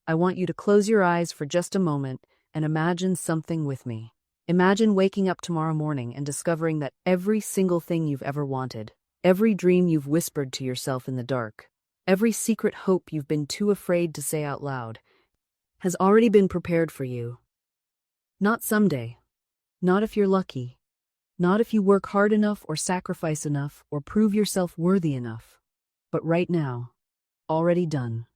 I want you to close your eyes for just a moment and imagine something with me. Imagine waking up tomorrow morning and discovering that every single thing you've ever wanted, every dream you've whispered to yourself in the dark, every secret hope you've been too afraid to say out loud, has already been prepared for you. Not someday. Not if you're lucky. Not if you work hard enough or sacrifice enough or prove yourself worthy enough. But right now. Already done.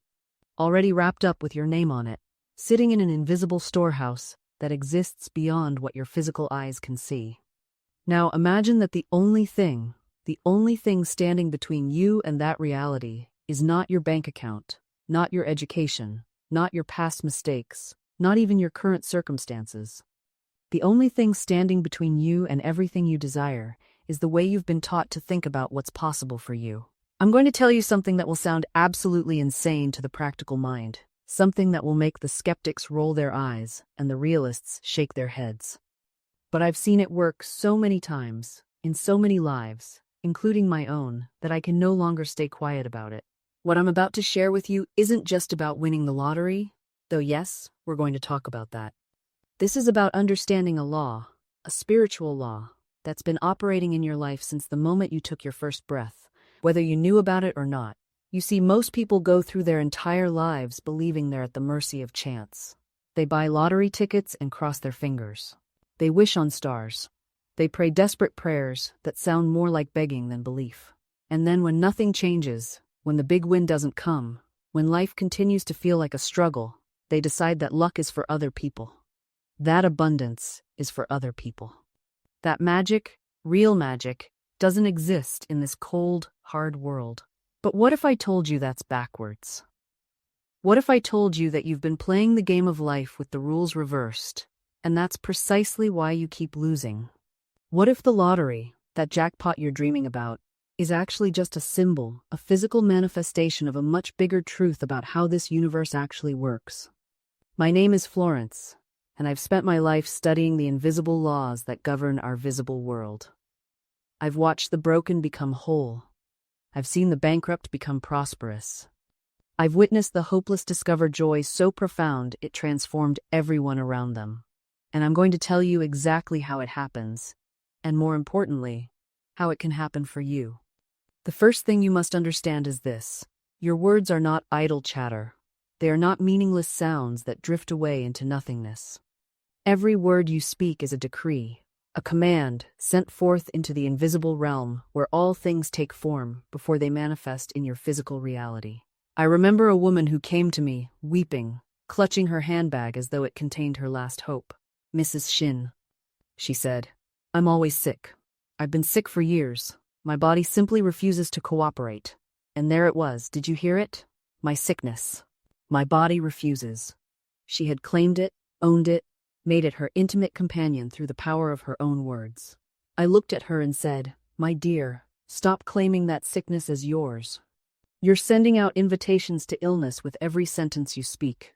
Already wrapped up with your name on it, sitting in an invisible storehouse that exists beyond what your physical eyes can see. Now imagine that the only thing standing between you and that reality is not your bank account, not your education, not your past mistakes, not even your current circumstances. The only thing standing between you and everything you desire is the way you've been taught to think about what's possible for you. I'm going to tell you something that will sound absolutely insane to the practical mind, something that will make the skeptics roll their eyes and the realists shake their heads. But I've seen it work so many times, in so many lives, including my own, that I can no longer stay quiet about it. What I'm about to share with you isn't just about winning the lottery, though yes, we're going to talk about that. This is about understanding a law, a spiritual law, that's been operating in your life since the moment you took your first breath, whether you knew about it or not. You see, most people go through their entire lives believing they're at the mercy of chance. They buy lottery tickets and cross their fingers. They wish on stars. They pray desperate prayers that sound more like begging than belief. And then when nothing changes, when the big win doesn't come, when life continues to feel like a struggle, they decide that luck is for other people. That abundance is for other people. That magic, real magic, doesn't exist in this cold, hard world. But what if I told you that's backwards? What if I told you that you've been playing the game of life with the rules reversed, and that's precisely why you keep losing? What if the lottery, that jackpot you're dreaming about, is actually just a symbol, a physical manifestation of a much bigger truth about how this universe actually works? My name is Florence, and I've spent my life studying the invisible laws that govern our visible world. I've watched the broken become whole. I've seen the bankrupt become prosperous. I've witnessed the hopeless discover joy so profound it transformed everyone around them. And I'm going to tell you exactly how it happens, and more importantly, how it can happen for you. The first thing you must understand is this: your words are not idle chatter. They are not meaningless sounds that drift away into nothingness. Every word you speak is a decree, a command sent forth into the invisible realm where all things take form before they manifest in your physical reality. I remember a woman who came to me, weeping, clutching her handbag as though it contained her last hope. "Mrs. Shinn," she said, "I'm always sick. I've been sick for years. My body simply refuses to cooperate." And there it was, did you hear it? My sickness. My body refuses. She had claimed it, owned it, made it her intimate companion through the power of her own words. I looked at her and said, "My dear, stop claiming that sickness as yours. You're sending out invitations to illness with every sentence you speak."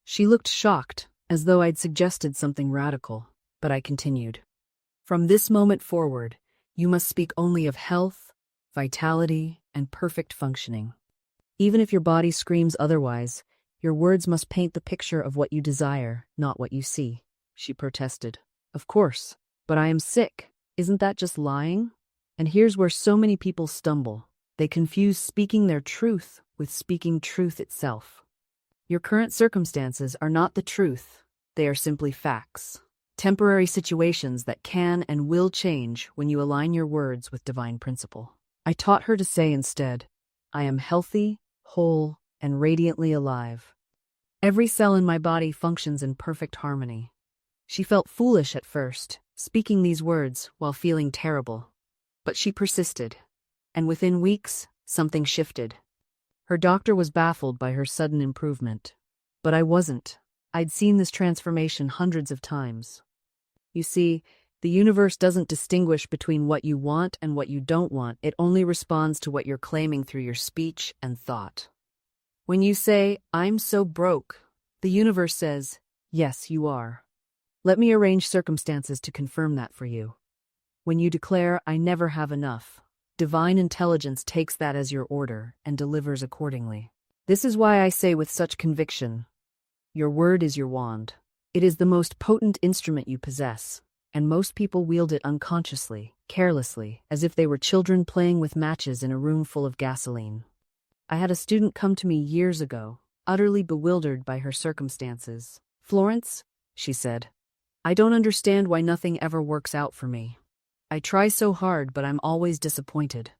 She looked shocked, as though I'd suggested something radical, but I continued. "From this moment forward, you must speak only of health, vitality, and perfect functioning. Even if your body screams otherwise, your words must paint the picture of what you desire, not what you see," she protested. "Of course, but I am sick. Isn't that just lying?" And here's where so many people stumble. They confuse speaking their truth with speaking truth itself. Your current circumstances are not the truth. They are simply facts. Temporary situations that can and will change when you align your words with divine principle. I taught her to say instead, "I am healthy, whole, and radiantly alive. Every cell in my body functions in perfect harmony." She felt foolish at first, speaking these words while feeling terrible. But she persisted, and within weeks, something shifted. Her doctor was baffled by her sudden improvement. But I wasn't. I'd seen this transformation hundreds of times. You see, the universe doesn't distinguish between what you want and what you don't want. It only responds to what you're claiming through your speech and thought. When you say, "I'm so broke," the universe says, "Yes, you are. Let me arrange circumstances to confirm that for you." When you declare, "I never have enough," divine intelligence takes that as your order and delivers accordingly. This is why I say with such conviction, Your word is your wand. It is the most potent instrument you possess, and most people wield it unconsciously, carelessly, as if they were children playing with matches in a room full of gasoline. I had a student come to me years ago, utterly bewildered by her circumstances. "Florence," she said, "I don't understand why nothing ever works out for me. I try so hard, but I'm always disappointed."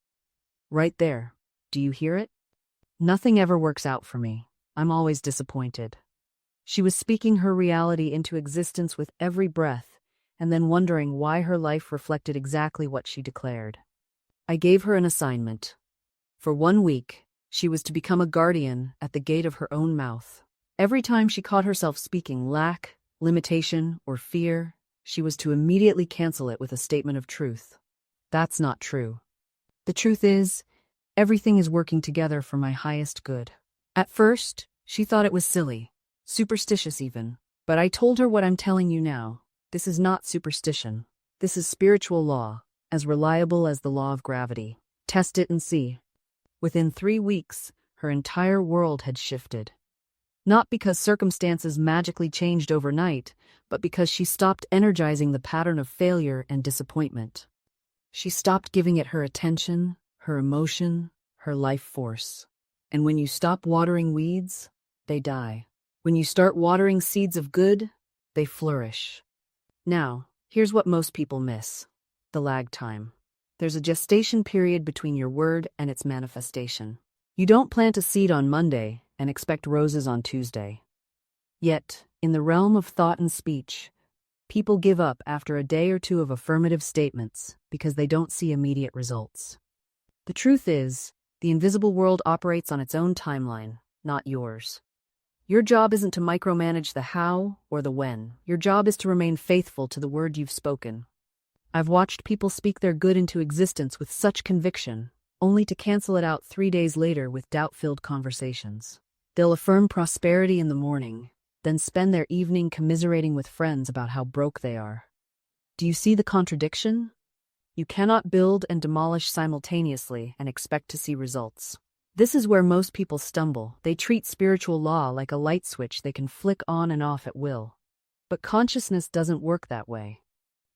Right there. Do you hear it? Nothing ever works out for me. I'm always disappointed. She was speaking her reality into existence with every breath, and then wondering why her life reflected exactly what she declared. I gave her an assignment. For 1 week, she was to become a guardian at the gate of her own mouth. Every time she caught herself speaking lack, limitation, or fear, she was to immediately cancel it with a statement of truth. That's not true. The truth is, everything is working together for my highest good. At first, she thought it was silly, superstitious even, but I told her what I'm telling you now. This is not superstition. This is spiritual law, as reliable as the law of gravity. Test it and see. Within 3 weeks, her entire world had shifted. Not because circumstances magically changed overnight, but because she stopped energizing the pattern of failure and disappointment. She stopped giving it her attention, her emotion, her life force. And when you stop watering weeds, they die. When you start watering seeds of good, they flourish. Now, here's what most people miss: the lag time. There's a gestation period between your word and its manifestation. You don't plant a seed on Monday and expect roses on Tuesday. Yet, in the realm of thought and speech, people give up after a day or two of affirmative statements because they don't see immediate results. The truth is, the invisible world operates on its own timeline, not yours. Your job isn't to micromanage the how or the when. Your job is to remain faithful to the word you've spoken. I've watched people speak their good into existence with such conviction, only to cancel it out 3 days later with doubt-filled conversations. They'll affirm prosperity in the morning, then spend their evening commiserating with friends about how broke they are. Do you see the contradiction? You cannot build and demolish simultaneously and expect to see results. This is where most people stumble. They treat spiritual law like a light switch they can flick on and off at will. But consciousness doesn't work that way.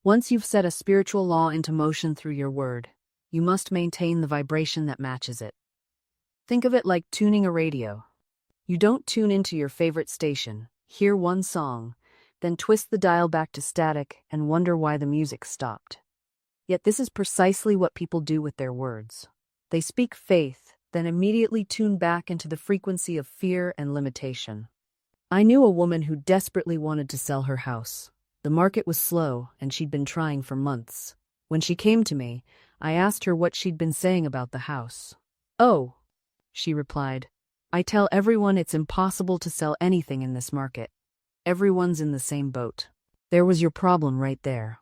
Once you've set a spiritual law into motion through your word, you must maintain the vibration that matches it. Think of it like tuning a radio. You don't tune into your favorite station, hear one song, then twist the dial back to static and wonder why the music stopped. Yet this is precisely what people do with their words. They speak faith, then immediately tune back into the frequency of fear and limitation. I knew a woman who desperately wanted to sell her house. The market was slow, and she'd been trying for months. When she came to me, I asked her what she'd been saying about the house. "Oh," she replied, "I tell everyone it's impossible to sell anything in this market. Everyone's in the same boat." There was your problem right there.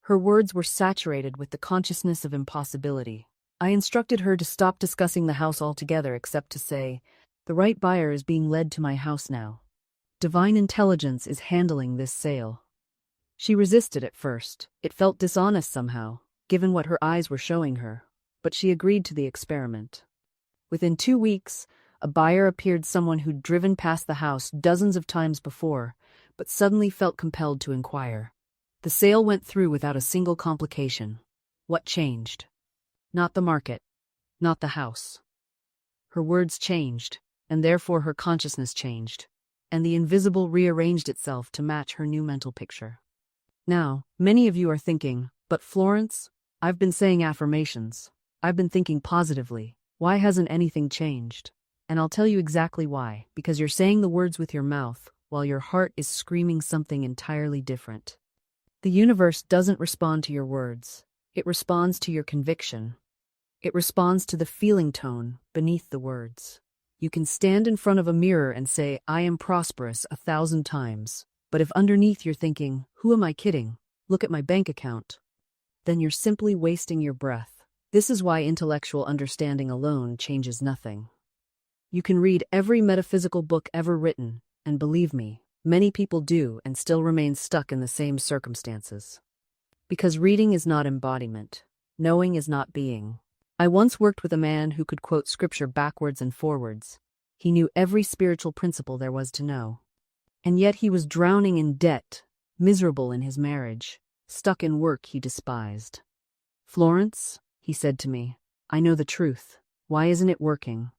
Her words were saturated with the consciousness of impossibility. I instructed her to stop discussing the house altogether except to say, "The right buyer is being led to my house now. Divine intelligence is handling this sale." She resisted at first. It felt dishonest somehow, given what her eyes were showing her, but she agreed to the experiment. Within 2 weeks, a buyer appeared, someone who'd driven past the house dozens of times before, but suddenly felt compelled to inquire. The sale went through without a single complication. What changed? Not the market, not the house. Her words changed, and therefore her consciousness changed, and the invisible rearranged itself to match her new mental picture. Now, many of you are thinking, "But Florence, I've been saying affirmations. I've been thinking positively. Why hasn't anything changed?" And I'll tell you exactly why. Because you're saying the words with your mouth, while your heart is screaming something entirely different. The universe doesn't respond to your words. It responds to your conviction. It responds to the feeling tone beneath the words. You can stand in front of a mirror and say, "I am prosperous," 1,000 times. But if underneath you're thinking, "Who am I kidding? Look at my bank account," then you're simply wasting your breath. This is why intellectual understanding alone changes nothing. You can read every metaphysical book ever written, and believe me, many people do and still remain stuck in the same circumstances. Because reading is not embodiment. Knowing is not being. I once worked with a man who could quote scripture backwards and forwards. He knew every spiritual principle there was to know. And yet he was drowning in debt, miserable in his marriage, stuck in work he despised. "Florence," he said to me, "I know the truth. Why isn't it working?"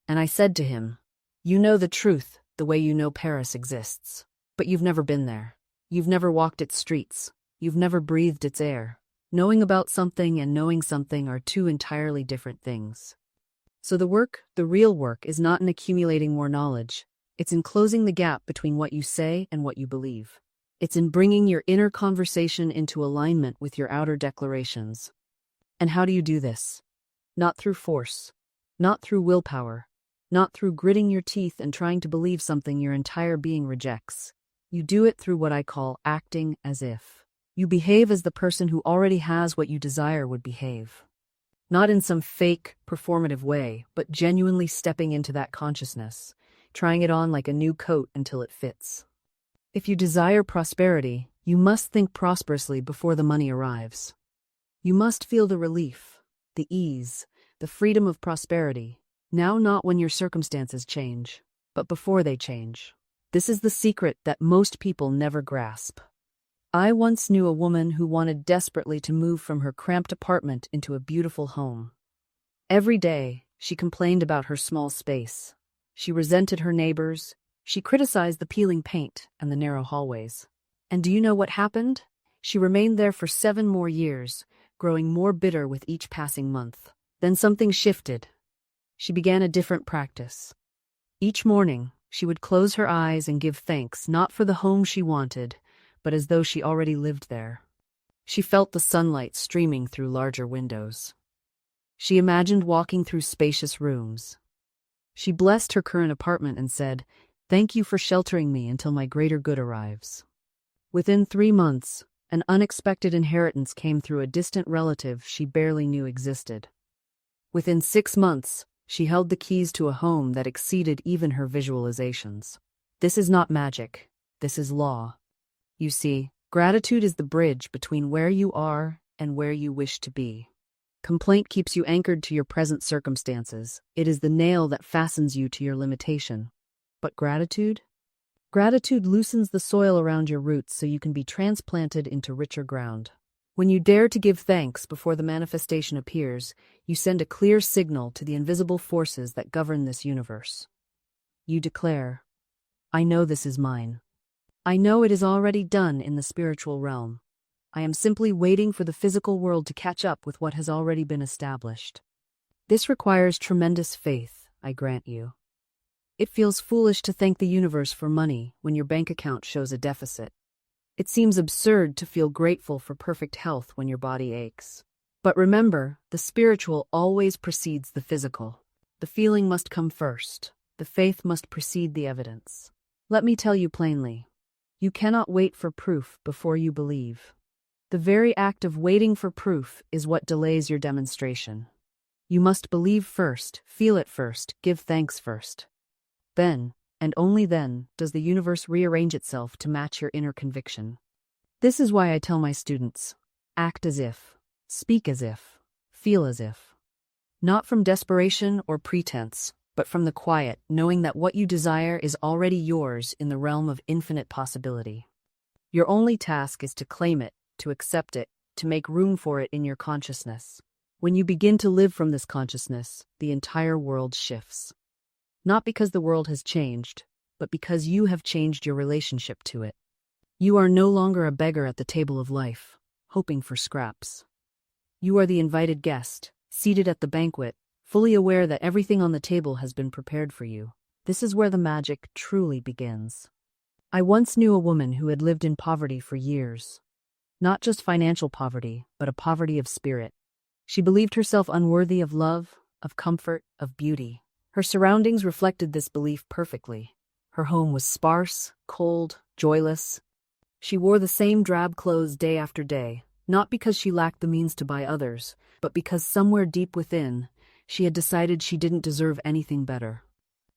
And I said to him, "You know the truth the way you know Paris exists. But you've never been there. You've never walked its streets. You've never breathed its air. Knowing about something and knowing something are two entirely different things. So the real work, is not in accumulating more knowledge. It's in closing the gap between what you say and what you believe. It's in bringing your inner conversation into alignment with your outer declarations. And how do you do this? Not through force, not through willpower, not through gritting your teeth and trying to believe something your entire being rejects. You do it through what I call acting as if. You behave as the person who already has what you desire would behave. Not in some fake, performative way, but genuinely stepping into that consciousness, trying it on like a new coat until it fits. If you desire prosperity, you must think prosperously before the money arrives. You must feel the relief, the ease, the freedom of prosperity, now not when your circumstances change, but before they change. This is the secret that most people never grasp. I once knew a woman who wanted desperately to move from her cramped apartment into a beautiful home. Every day, she complained about her small space. She resented her neighbors. She criticized the peeling paint and the narrow hallways. And do you know what happened? She remained there for 7 more years, growing more bitter with each passing month. Then something shifted. She began a different practice. Each morning, she would close her eyes and give thanks not for the home she wanted, but as though she already lived there. She felt the sunlight streaming through larger windows. She imagined walking through spacious rooms. She blessed her current apartment and said, "Thank you for sheltering me until my greater good arrives." Within 3 months, an unexpected inheritance came through a distant relative she barely knew existed. Within 6 months, she held the keys to a home that exceeded even her visualizations. This is not magic. This is law. You see, gratitude is the bridge between where you are and where you wish to be. Complaint keeps you anchored to your present circumstances. It is the nail that fastens you to your limitation. But gratitude? Gratitude loosens the soil around your roots so you can be transplanted into richer ground. When you dare to give thanks before the manifestation appears, you send a clear signal to the invisible forces that govern this universe. You declare, "I know this is mine. I know it is already done in the spiritual realm. I am simply waiting for the physical world to catch up with what has already been established." This requires tremendous faith, I grant you. It feels foolish to thank the universe for money when your bank account shows a deficit. It seems absurd to feel grateful for perfect health when your body aches. But remember, the spiritual always precedes the physical. The feeling must come first. The faith must precede the evidence. Let me tell you plainly. You cannot wait for proof before you believe. The very act of waiting for proof is what delays your demonstration. You must believe first, feel it first, give thanks first. Then, and only then, does the universe rearrange itself to match your inner conviction. This is why I tell my students, act as if, speak as if, feel as if. Not from desperation or pretense, but from the quiet, knowing that what you desire is already yours in the realm of infinite possibility. Your only task is to claim it, to accept it, to make room for it in your consciousness. When you begin to live from this consciousness, the entire world shifts. Not because the world has changed, but because you have changed your relationship to it. You are no longer a beggar at the table of life, hoping for scraps. You are the invited guest, seated at the banquet, fully aware that everything on the table has been prepared for you. This is where the magic truly begins. I once knew a woman who had lived in poverty for years. Not just financial poverty, but a poverty of spirit. She believed herself unworthy of love, of comfort, of beauty. Her surroundings reflected this belief perfectly. Her home was sparse, cold, joyless. She wore the same drab clothes day after day, not because she lacked the means to buy others, but because somewhere deep within, she had decided she didn't deserve anything better.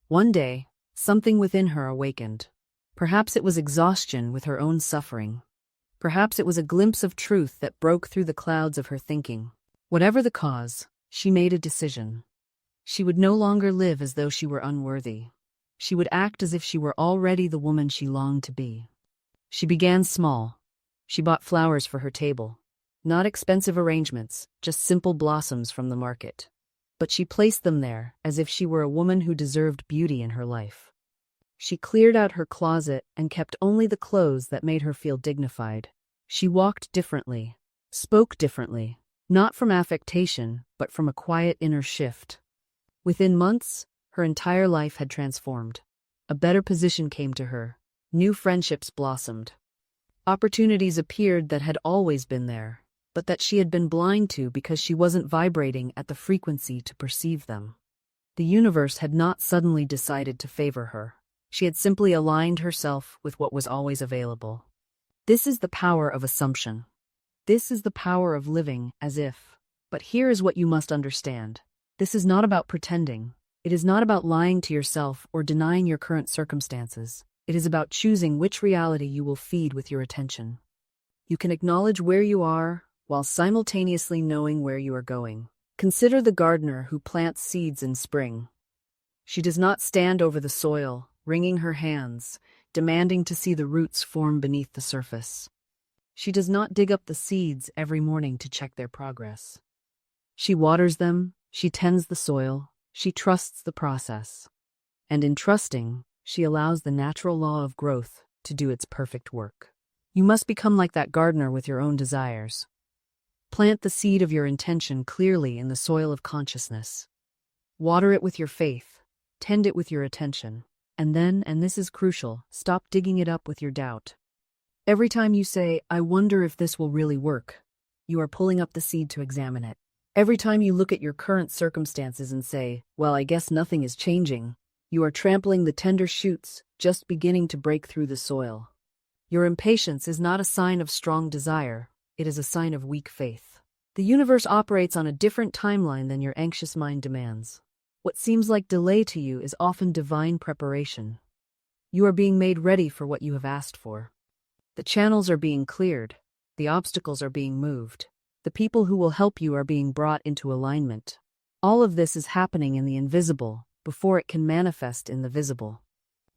One day, something within her awakened. Perhaps it was exhaustion with her own suffering. Perhaps it was a glimpse of truth that broke through the clouds of her thinking. Whatever the cause, she made a decision. She would no longer live as though she were unworthy. She would act as if she were already the woman she longed to be. She began small. She bought flowers for her table. Not expensive arrangements, just simple blossoms from the market. But she placed them there as if she were a woman who deserved beauty in her life. She cleared out her closet and kept only the clothes that made her feel dignified. She walked differently, spoke differently, not from affectation, but from a quiet inner shift. Within months, her entire life had transformed. A better position came to her. New friendships blossomed. Opportunities appeared that had always been there, but that she had been blind to because she wasn't vibrating at the frequency to perceive them. The universe had not suddenly decided to favor her. She had simply aligned herself with what was always available. This is the power of assumption. This is the power of living as if. But here is what you must understand. This is not about pretending. It is not about lying to yourself or denying your current circumstances. It is about choosing which reality you will feed with your attention. You can acknowledge where you are while simultaneously knowing where you are going. Consider the gardener who plants seeds in spring. She does not stand over the soil, wringing her hands, demanding to see the roots form beneath the surface. She does not dig up the seeds every morning to check their progress. She waters them, she tends the soil, she trusts the process. And in trusting, she allows the natural law of growth to do its perfect work. You must become like that gardener with your own desires. Plant the seed of your intention clearly in the soil of consciousness. Water it with your faith, tend it with your attention, and then, and this is crucial, stop digging it up with your doubt. Every time you say, "I wonder if this will really work," you are pulling up the seed to examine it. Every time you look at your current circumstances and say, "Well, I guess nothing is changing," you are trampling the tender shoots just beginning to break through the soil. Your impatience is not a sign of strong desire, it is a sign of weak faith. The universe operates on a different timeline than your anxious mind demands. What seems like delay to you is often divine preparation. You are being made ready for what you have asked for. The channels are being cleared, the obstacles are being moved, the people who will help you are being brought into alignment. All of this is happening in the invisible before it can manifest in the visible.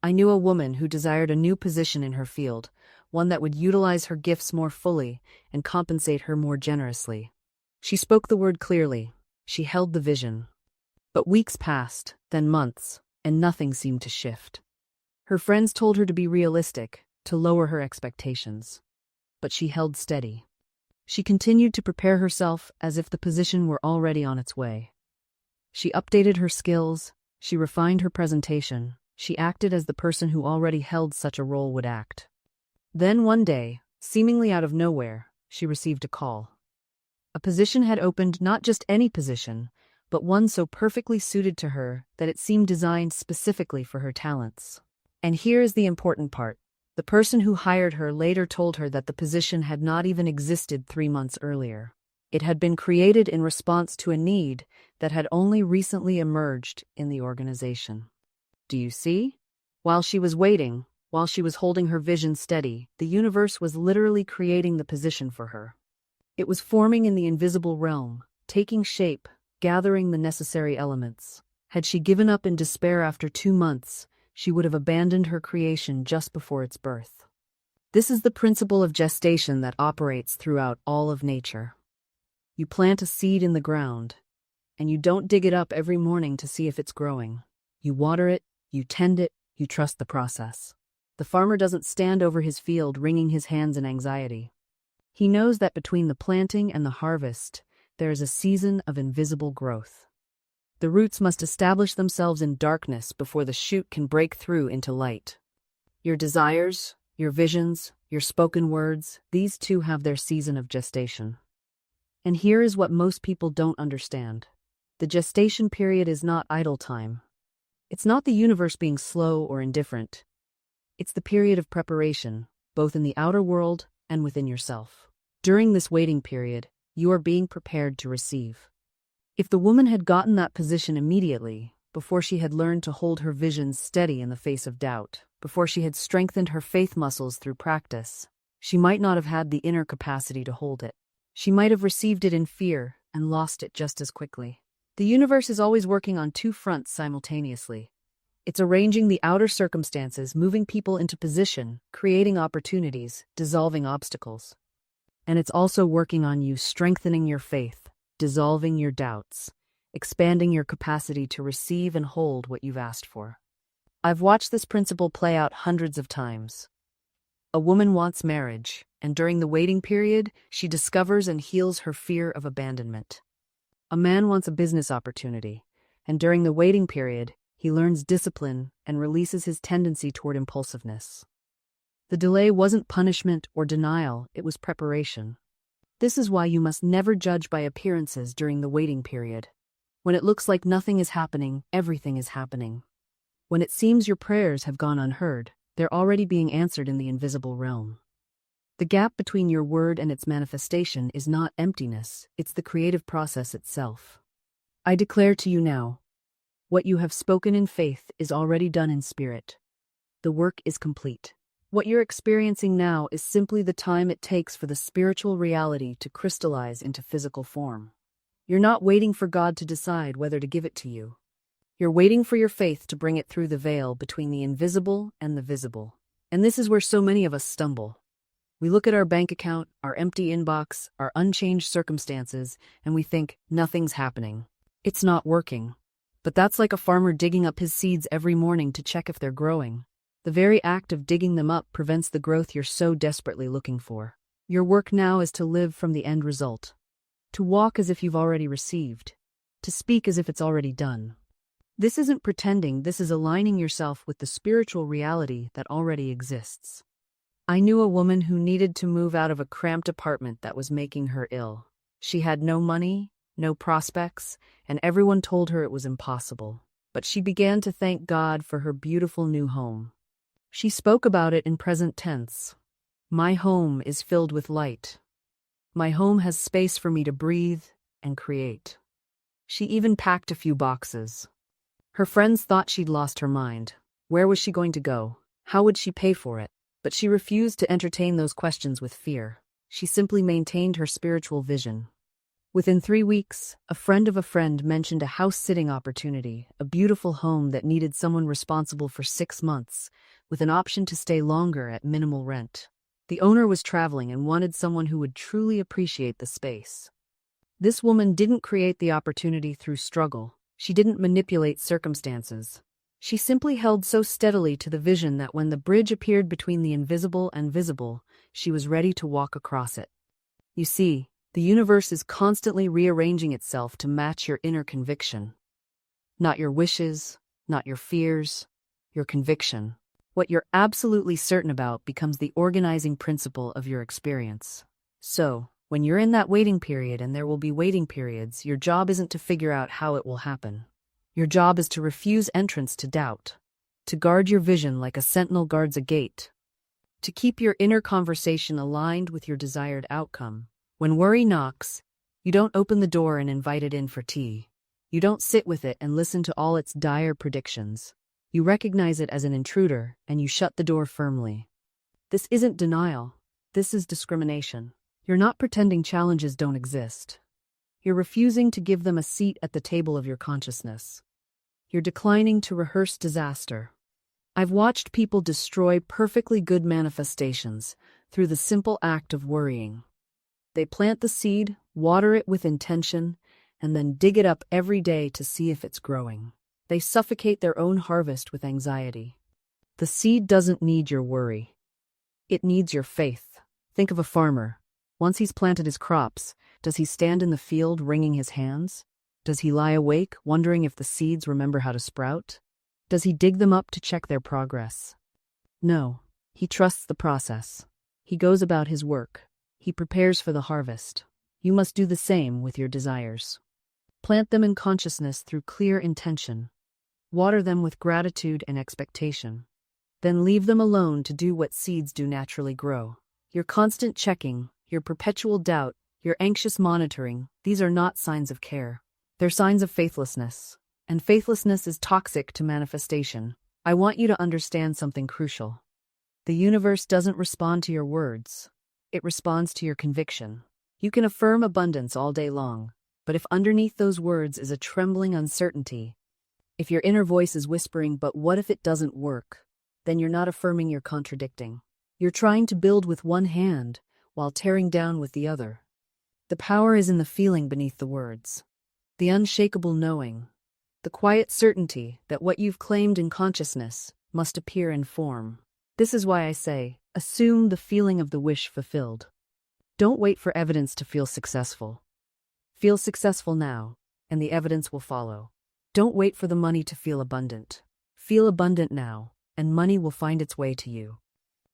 I knew a woman who desired a new position in her field, one that would utilize her gifts more fully and compensate her more generously. She spoke the word clearly. She held the vision. But weeks passed, then months, and nothing seemed to shift. Her friends told her to be realistic, to lower her expectations. But she held steady. She continued to prepare herself as if the position were already on its way. She updated her skills, she refined her presentation, she acted as the person who already held such a role would act. Then one day, seemingly out of nowhere, she received a call. A position had opened, not just any position, but one so perfectly suited to her that it seemed designed specifically for her talents. And here is the important part. The person who hired her later told her that the position had not even existed 3 months earlier. It had been created in response to a need that had only recently emerged in the organization. Do you see? While she was waiting, while she was holding her vision steady, the universe was literally creating the position for her. It was forming in the invisible realm, taking shape, gathering the necessary elements. Had she given up in despair after 2 months, she would have abandoned her creation just before its birth. This is the principle of gestation that operates throughout all of nature. You plant a seed in the ground, and you don't dig it up every morning to see if it's growing. You water it, you tend it, you trust the process. The farmer doesn't stand over his field wringing his hands in anxiety. He knows that between the planting and the harvest, there is a season of invisible growth. The roots must establish themselves in darkness before the shoot can break through into light. Your desires, your visions, your spoken words, these too have their season of gestation. And here is what most people don't understand. The gestation period is not idle time. It's not the universe being slow or indifferent. It's the period of preparation, both in the outer world and within yourself. During this waiting period, you are being prepared to receive. If the woman had gotten that position immediately, before she had learned to hold her visions steady in the face of doubt, before she had strengthened her faith muscles through practice, she might not have had the inner capacity to hold it. She might have received it in fear and lost it just as quickly. The universe is always working on 2 fronts simultaneously. It's arranging the outer circumstances, moving people into position, creating opportunities, dissolving obstacles. And it's also working on you, strengthening your faith, dissolving your doubts, expanding your capacity to receive and hold what you've asked for. I've watched this principle play out hundreds of times. A woman wants marriage, and during the waiting period, she discovers and heals her fear of abandonment. A man wants a business opportunity, and during the waiting period, he learns discipline and releases his tendency toward impulsiveness. The delay wasn't punishment or denial, it was preparation. This is why you must never judge by appearances during the waiting period. When it looks like nothing is happening, everything is happening. When it seems your prayers have gone unheard, they're already being answered in the invisible realm. The gap between your word and its manifestation is not emptiness, it's the creative process itself. I declare to you now, what you have spoken in faith is already done in spirit. The work is complete. What you're experiencing now is simply the time it takes for the spiritual reality to crystallize into physical form. You're not waiting for God to decide whether to give it to you. You're waiting for your faith to bring it through the veil between the invisible and the visible. And this is where so many of us stumble. We look at our bank account, our empty inbox, our unchanged circumstances, and we think, nothing's happening. It's not working. But that's like a farmer digging up his seeds every morning to check if they're growing. The very act of digging them up prevents the growth you're so desperately looking for. Your work now is to live from the end result. To walk as if you've already received. To speak as if it's already done. This isn't pretending, this is aligning yourself with the spiritual reality that already exists. I knew a woman who needed to move out of a cramped apartment that was making her ill. She had no money, no prospects, and everyone told her it was impossible. But she began to thank God for her beautiful new home. She spoke about it in present tense. My home is filled with light. My home has space for me to breathe and create. She even packed a few boxes. Her friends thought she'd lost her mind. Where was she going to go? How would she pay for it? But she refused to entertain those questions with fear. She simply maintained her spiritual vision. Within 3 weeks, a friend of a friend mentioned a house-sitting opportunity, a beautiful home that needed someone responsible for 6 months, with an option to stay longer at minimal rent. The owner was traveling and wanted someone who would truly appreciate the space. This woman didn't create the opportunity through struggle. She didn't manipulate circumstances. She simply held so steadily to the vision that when the bridge appeared between the invisible and visible, she was ready to walk across it. You see, the universe is constantly rearranging itself to match your inner conviction. Not your wishes, not your fears, your conviction. What you're absolutely certain about becomes the organizing principle of your experience. So, when you're in that waiting period, and there will be waiting periods, your job isn't to figure out how it will happen. Your job is to refuse entrance to doubt, to guard your vision like a sentinel guards a gate, to keep your inner conversation aligned with your desired outcome. When worry knocks, you don't open the door and invite it in for tea. You don't sit with it and listen to all its dire predictions. You recognize it as an intruder, and you shut the door firmly. This isn't denial. This is discrimination. You're not pretending challenges don't exist. You're refusing to give them a seat at the table of your consciousness. You're declining to rehearse disaster. I've watched people destroy perfectly good manifestations through the simple act of worrying. They plant the seed, water it with intention, and then dig it up every day to see if it's growing. They suffocate their own harvest with anxiety. The seed doesn't need your worry. It needs your faith. Think of a farmer. Once he's planted his crops, does he stand in the field wringing his hands? Does he lie awake, wondering if the seeds remember how to sprout? Does he dig them up to check their progress? No, he trusts the process. He goes about his work. He prepares for the harvest. You must do the same with your desires. Plant them in consciousness through clear intention. Water them with gratitude and expectation. Then leave them alone to do what seeds do naturally grow. Your constant checking, your perpetual doubt, your anxious monitoring, these are not signs of care. They're signs of faithlessness. And faithlessness is toxic to manifestation. I want you to understand something crucial. The universe doesn't respond to your words. It responds to your conviction. You can affirm abundance all day long, but if underneath those words is a trembling uncertainty, If your inner voice is whispering, "But what if it doesn't work?" then you're not affirming, you're contradicting. You're trying to build with one hand while tearing down with the other. The power is in the feeling beneath the words. The unshakable knowing. The quiet certainty that what you've claimed in consciousness must appear in form. This is why I say, assume the feeling of the wish fulfilled. Don't wait for evidence to feel successful. Feel successful now, and the evidence will follow. Don't wait for the money to feel abundant. Feel abundant now, and money will find its way to you.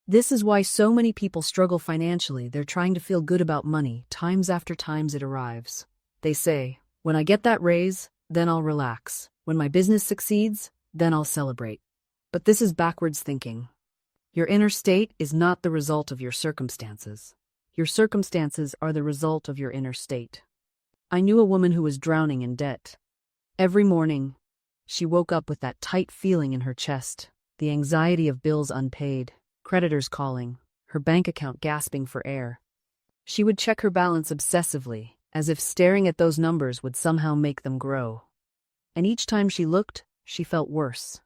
This is why so many people struggle financially. They're trying to feel good about money. Times after times it arrives. They say, when I get that raise, then I'll relax. When my business succeeds, then I'll celebrate. But this is backwards thinking. Your inner state is not the result of your circumstances. Your circumstances are the result of your inner state. I knew a woman who was drowning in debt. Every morning, she woke up with that tight feeling in her chest, the anxiety of bills unpaid, creditors calling, her bank account gasping for air. She would check her balance obsessively, as if staring at those numbers would somehow make them grow. And each time she looked, she felt worse.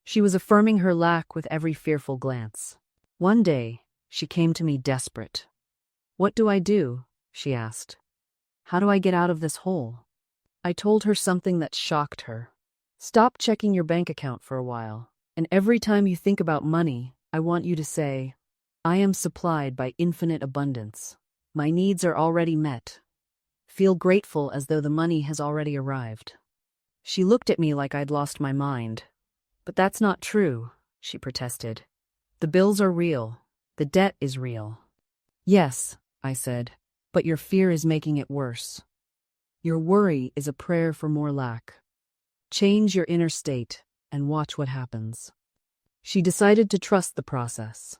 She was affirming her lack with every fearful glance. One day, she came to me desperate. "What do I do?" she asked. "How do I get out of this hole?" I told her something that shocked her. Stop checking your bank account for a while, and every time you think about money, I want you to say, "I am supplied by infinite abundance. My needs are already met." Feel grateful as though the money has already arrived. She looked at me like I'd lost my mind. "But that's not true," she protested. "The bills are real. The debt is real." "Yes," I said, "but your fear is making it worse. Your worry is a prayer for more lack. Change your inner state and watch what happens." She decided to trust the process.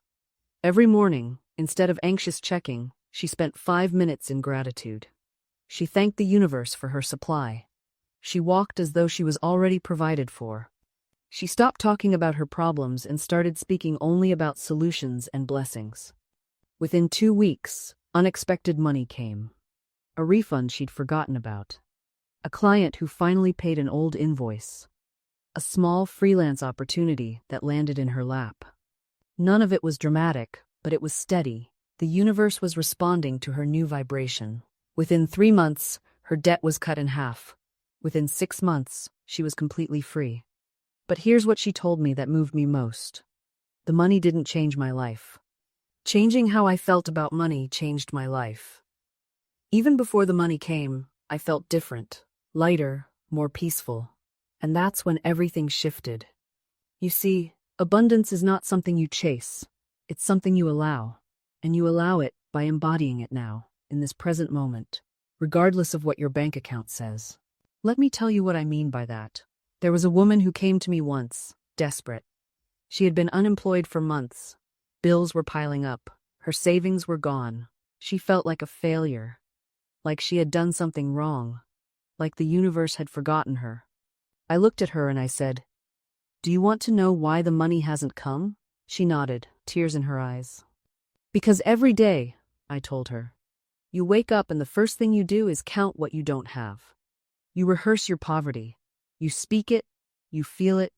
Every morning, instead of anxious checking, she spent 5 minutes in gratitude. She thanked the universe for her supply. She walked as though she was already provided for. She stopped talking about her problems and started speaking only about solutions and blessings. Within 2 weeks, unexpected money came. A refund she'd forgotten about. A client who finally paid an old invoice. A small freelance opportunity that landed in her lap. None of it was dramatic, but it was steady. The universe was responding to her new vibration. Within 3 months, her debt was cut in half. Within 6 months, she was completely free. But here's what she told me that moved me most. The money didn't change my life. Changing how I felt about money changed my life. Even before the money came, I felt different, lighter, more peaceful. And that's when everything shifted. You see, abundance is not something you chase. It's something you allow. And you allow it by embodying it now, in this present moment, regardless of what your bank account says. Let me tell you what I mean by that. There was a woman who came to me once, desperate. She had been unemployed for months. Bills were piling up. Her savings were gone. She felt like a failure. Like she had done something wrong. Like the universe had forgotten her. I looked at her and I said, "Do you want to know why the money hasn't come?" She nodded, tears in her eyes. "Because every day," I told her, "you wake up and the first thing you do is count what you don't have. You rehearse your poverty. You speak it, you feel it,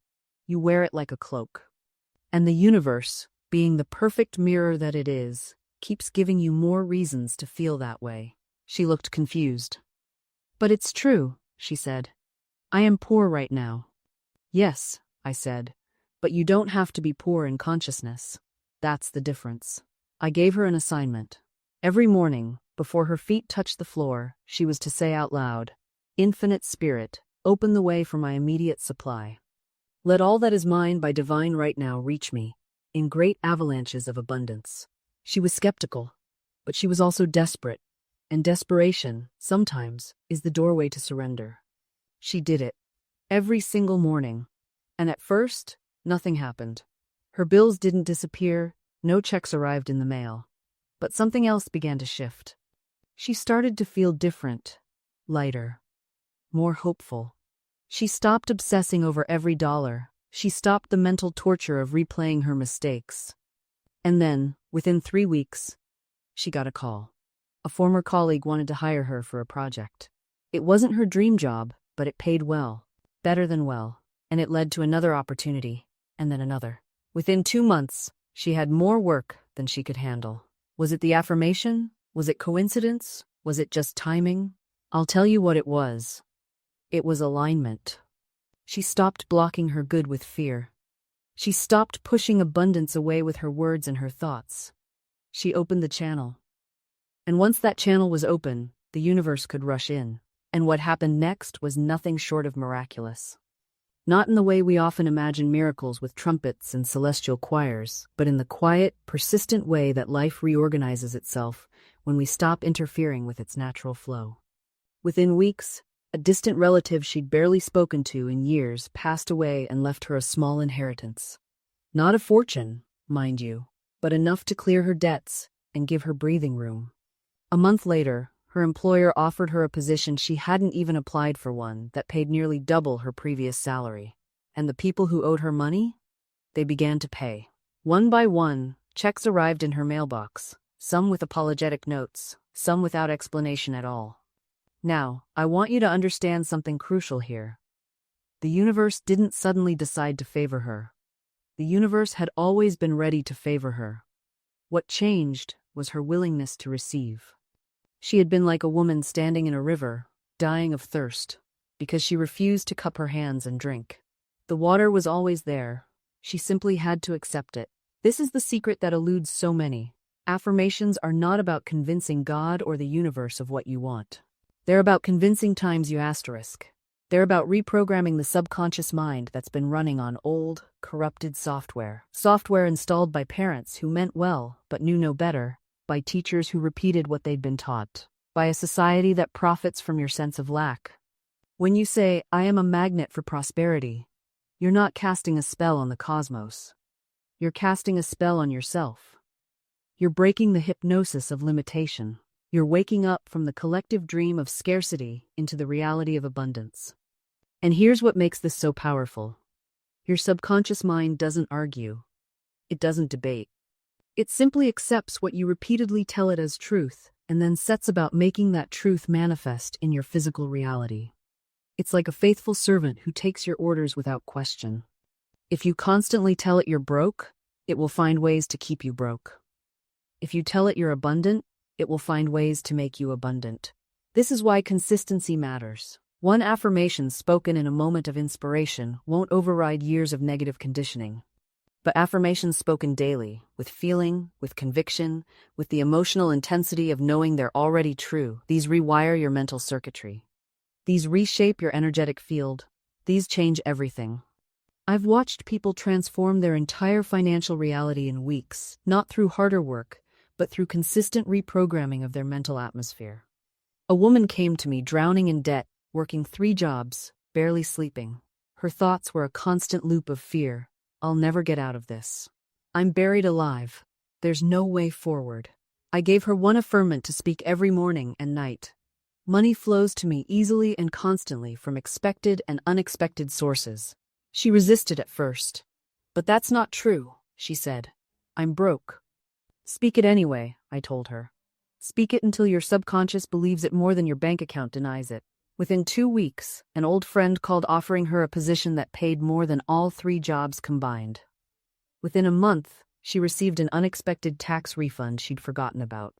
you wear it like a cloak. And the universe, being the perfect mirror that it is, keeps giving you more reasons to feel that way." She looked confused. "But it's true," she said. "I am poor right now." "Yes," I said, "but you don't have to be poor in consciousness. That's the difference." I gave her an assignment. Every morning, before her feet touched the floor, she was to say out loud, "Infinite Spirit, open the way for my immediate supply. Let all that is mine by divine right now reach me, in great avalanches of abundance." She was skeptical, but she was also desperate, and desperation, sometimes, is the doorway to surrender. She did it, every single morning, and at first, nothing happened. Her bills didn't disappear, no checks arrived in the mail. But something else began to shift. She started to feel different, lighter, more hopeful. She stopped obsessing over every dollar. She stopped the mental torture of replaying her mistakes. And then, within 3 weeks, she got a call. A former colleague wanted to hire her for a project. It wasn't her dream job, but it paid well, better than well. And it led to another opportunity, and then another. Within 2 months, she had more work than she could handle. Was it the affirmation? Was it coincidence? Was it just timing? I'll tell you what it was. It was alignment. She stopped blocking her good with fear. She stopped pushing abundance away with her words and her thoughts. She opened the channel. And once that channel was open, the universe could rush in. And what happened next was nothing short of miraculous. Not in the way we often imagine miracles with trumpets and celestial choirs, but in the quiet, persistent way that life reorganizes itself when we stop interfering with its natural flow. Within weeks, a distant relative she'd barely spoken to in years passed away and left her a small inheritance. Not a fortune, mind you, but enough to clear her debts and give her breathing room. A month later, her employer offered her a position she hadn't even applied for, one that paid nearly double her previous salary. And the people who owed her money? They began to pay. One by one, checks arrived in her mailbox, some with apologetic notes, some without explanation at all. Now, I want you to understand something crucial here. The universe didn't suddenly decide to favor her. The universe had always been ready to favor her. What changed was her willingness to receive. She had been like a woman standing in a river, dying of thirst, because she refused to cup her hands and drink. The water was always there. She simply had to accept it. This is the secret that eludes so many. Affirmations are not about convincing God or the universe of what you want. They're about convincing times you asterisk. They're about reprogramming the subconscious mind that's been running on old, corrupted software. Software installed by parents who meant well but knew no better, by teachers who repeated what they'd been taught, by a society that profits from your sense of lack. When you say, "I am a magnet for prosperity," you're not casting a spell on the cosmos. You're casting a spell on yourself. You're breaking the hypnosis of limitation. You're waking up from the collective dream of scarcity into the reality of abundance. And here's what makes this so powerful. Your subconscious mind doesn't argue. It doesn't debate. It simply accepts what you repeatedly tell it as truth, and then sets about making that truth manifest in your physical reality. It's like a faithful servant who takes your orders without question. If you constantly tell it you're broke, it will find ways to keep you broke. If you tell it you're abundant, it will find ways to make you abundant. This is why consistency matters. One affirmation spoken in a moment of inspiration won't override years of negative conditioning. But affirmations spoken daily, with feeling, with conviction, with the emotional intensity of knowing they're already true, these rewire your mental circuitry. These reshape your energetic field. These change everything. I've watched people transform their entire financial reality in weeks, not through harder work, but through consistent reprogramming of their mental atmosphere. A woman came to me drowning in debt, working 3 jobs, barely sleeping. Her thoughts were a constant loop of fear. I'll never get out of this. I'm buried alive. There's no way forward. I gave her one affirmation to speak every morning and night. Money flows to me easily and constantly from expected and unexpected sources. She resisted at first. But that's not true, she said. I'm broke. Speak it anyway, I told her. Speak it until your subconscious believes it more than your bank account denies it. Within 2 weeks, an old friend called offering her a position that paid more than all 3 jobs combined. Within a month, she received an unexpected tax refund she'd forgotten about.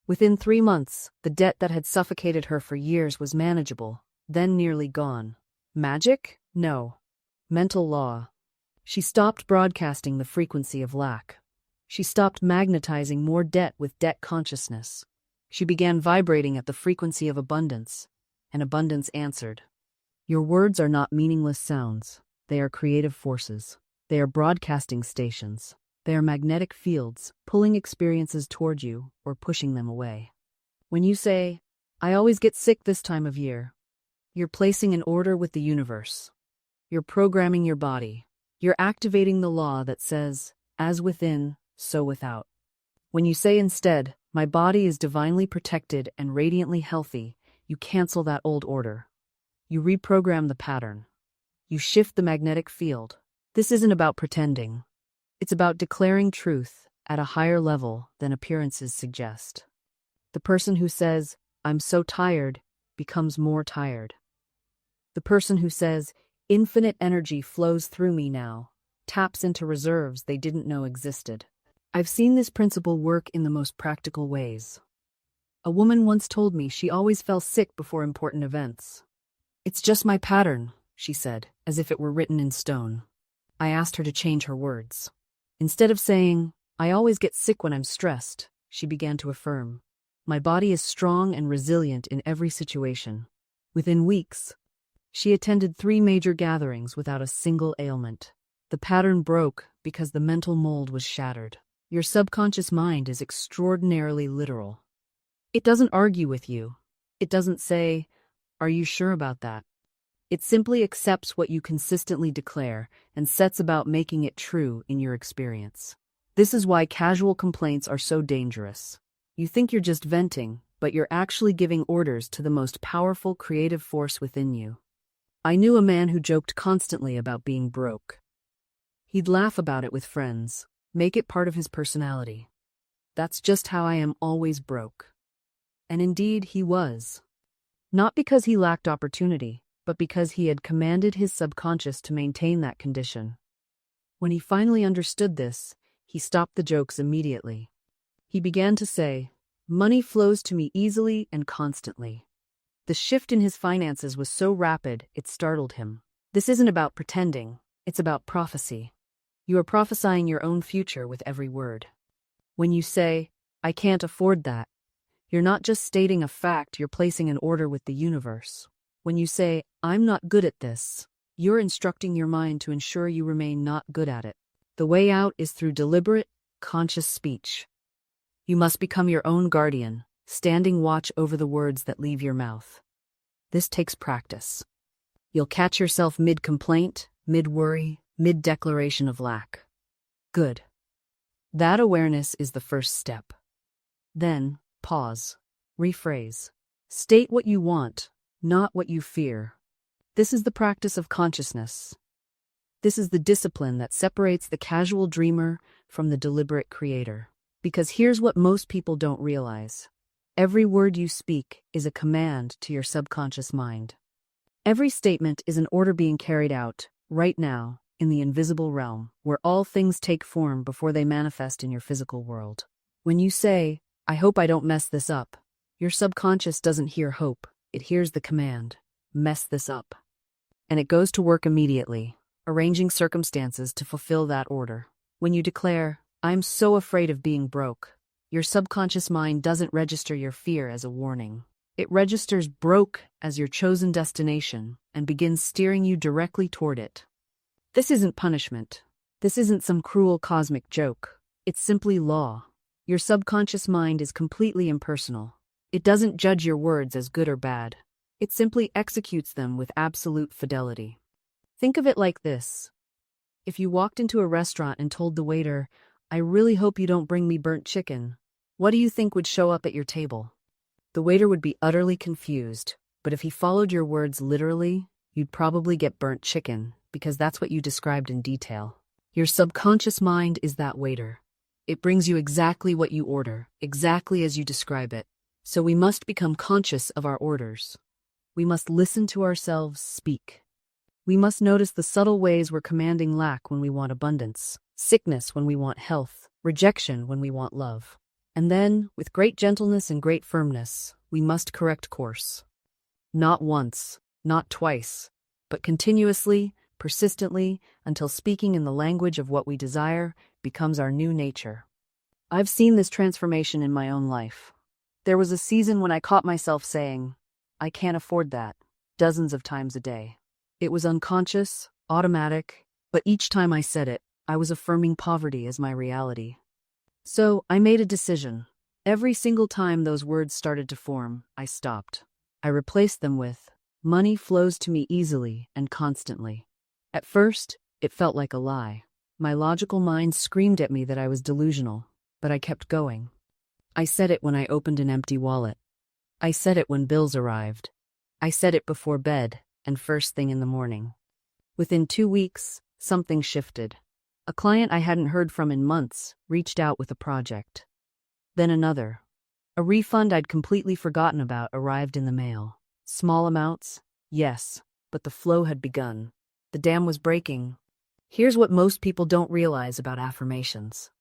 Within 3 months, the debt that had suffocated her for years was manageable, then nearly gone. Magic? No. Mental law. She stopped broadcasting the frequency of lack. She stopped magnetizing more debt with debt consciousness. She began vibrating at the frequency of abundance. And abundance answered. Your words are not meaningless sounds. They are creative forces. They are broadcasting stations. They are magnetic fields, pulling experiences toward you or pushing them away. When you say, "I always get sick this time of year," you're placing an order with the universe. You're programming your body. You're activating the law that says, "As within, so without." When you say instead, "My body is divinely protected and radiantly healthy," you cancel that old order. You reprogram the pattern. You shift the magnetic field. This isn't about pretending. It's about declaring truth at a higher level than appearances suggest. The person who says, "I'm so tired," becomes more tired. The person who says, Infinite energy flows through me now, taps into reserves they didn't know existed. I've seen this principle work in the most practical ways. A woman once told me she always fell sick before important events. "It's just my pattern," she said, as if it were written in stone. I asked her to change her words. Instead of saying, "I always get sick when I'm stressed," she began to affirm, "My body is strong and resilient in every situation." Within weeks, she attended 3 major gatherings without a single ailment. The pattern broke because the mental mold was shattered. Your subconscious mind is extraordinarily literal. It doesn't argue with you. It doesn't say, "Are you sure about that?" It simply accepts what you consistently declare and sets about making it true in your experience. This is why casual complaints are so dangerous. You think you're just venting, but you're actually giving orders to the most powerful creative force within you. I knew a man who joked constantly about being broke. He'd laugh about it with friends, make it part of his personality. "That's just how I am, always broke." And indeed, he was. Not because he lacked opportunity, but because he had commanded his subconscious to maintain that condition. When he finally understood this, he stopped the jokes immediately. He began to say, "Money flows to me easily and constantly." The shift in his finances was so rapid, it startled him. This isn't about pretending, it's about prophecy. You are prophesying your own future with every word. When you say, "I can't afford that," you're not just stating a fact, you're placing an order with the universe. When you say, "I'm not good at this," you're instructing your mind to ensure you remain not good at it. The way out is through deliberate, conscious speech. You must become your own guardian, standing watch over the words that leave your mouth. This takes practice. You'll catch yourself mid-complaint, mid-worry, mid-declaration of lack. Good. That awareness is the first step. Then, pause. Rephrase. State what you want, not what you fear. This is the practice of consciousness. This is the discipline that separates the casual dreamer from the deliberate creator. Because here's what most people don't realize. Every word you speak is a command to your subconscious mind. Every statement is an order being carried out, right now, in the invisible realm, where all things take form before they manifest in your physical world. When you say, "I hope I don't mess this up," your subconscious doesn't hear hope, it hears the command, "Mess this up." And it goes to work immediately, arranging circumstances to fulfill that order. When you declare, "I'm so afraid of being broke," your subconscious mind doesn't register your fear as a warning. It registers broke as your chosen destination and begins steering you directly toward it. This isn't punishment. This isn't some cruel cosmic joke. It's simply law. Your subconscious mind is completely impersonal. It doesn't judge your words as good or bad. It simply executes them with absolute fidelity. Think of it like this. If you walked into a restaurant and told the waiter, "I really hope you don't bring me burnt chicken," what do you think would show up at your table? The waiter would be utterly confused, but if he followed your words literally, you'd probably get burnt chicken, because that's what you described in detail. Your subconscious mind is that waiter. It brings you exactly what you order, exactly as you describe it. So we must become conscious of our orders. We must listen to ourselves speak. We must notice the subtle ways we're commanding lack when we want abundance, sickness when we want health, rejection when we want love. And then, with great gentleness and great firmness, we must correct course. Not once, not twice, but continuously, persistently, until speaking in the language of what we desire becomes our new nature. I've seen this transformation in my own life. There was a season when I caught myself saying, "I can't afford that," dozens of times a day. It was unconscious, automatic, but each time I said it, I was affirming poverty as my reality. So I made a decision. Every single time those words started to form, I stopped. I replaced them with, "Money flows to me easily and constantly." At first, it felt like a lie. My logical mind screamed at me that I was delusional, but I kept going. I said it when I opened an empty wallet. I said it when bills arrived. I said it before bed and first thing in the morning. Within 2 weeks, something shifted. A client I hadn't heard from in months reached out with a project. Then another. A refund I'd completely forgotten about arrived in the mail. Small amounts, yes, but the flow had begun. The dam was breaking. Here's what most people don't realize about affirmations.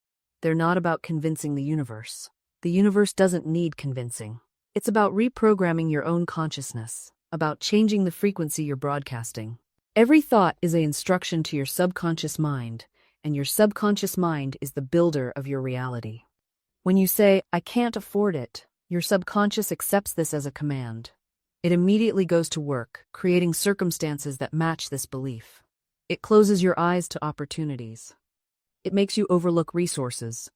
They're not about convincing the universe. The universe doesn't need convincing. It's about reprogramming your own consciousness, about changing the frequency you're broadcasting. Every thought is an instruction to your subconscious mind, and your subconscious mind is the builder of your reality. When you say, "I can't afford it," your subconscious accepts this as a command. It immediately goes to work, creating circumstances that match this belief. It closes your eyes to opportunities. It makes you overlook resources.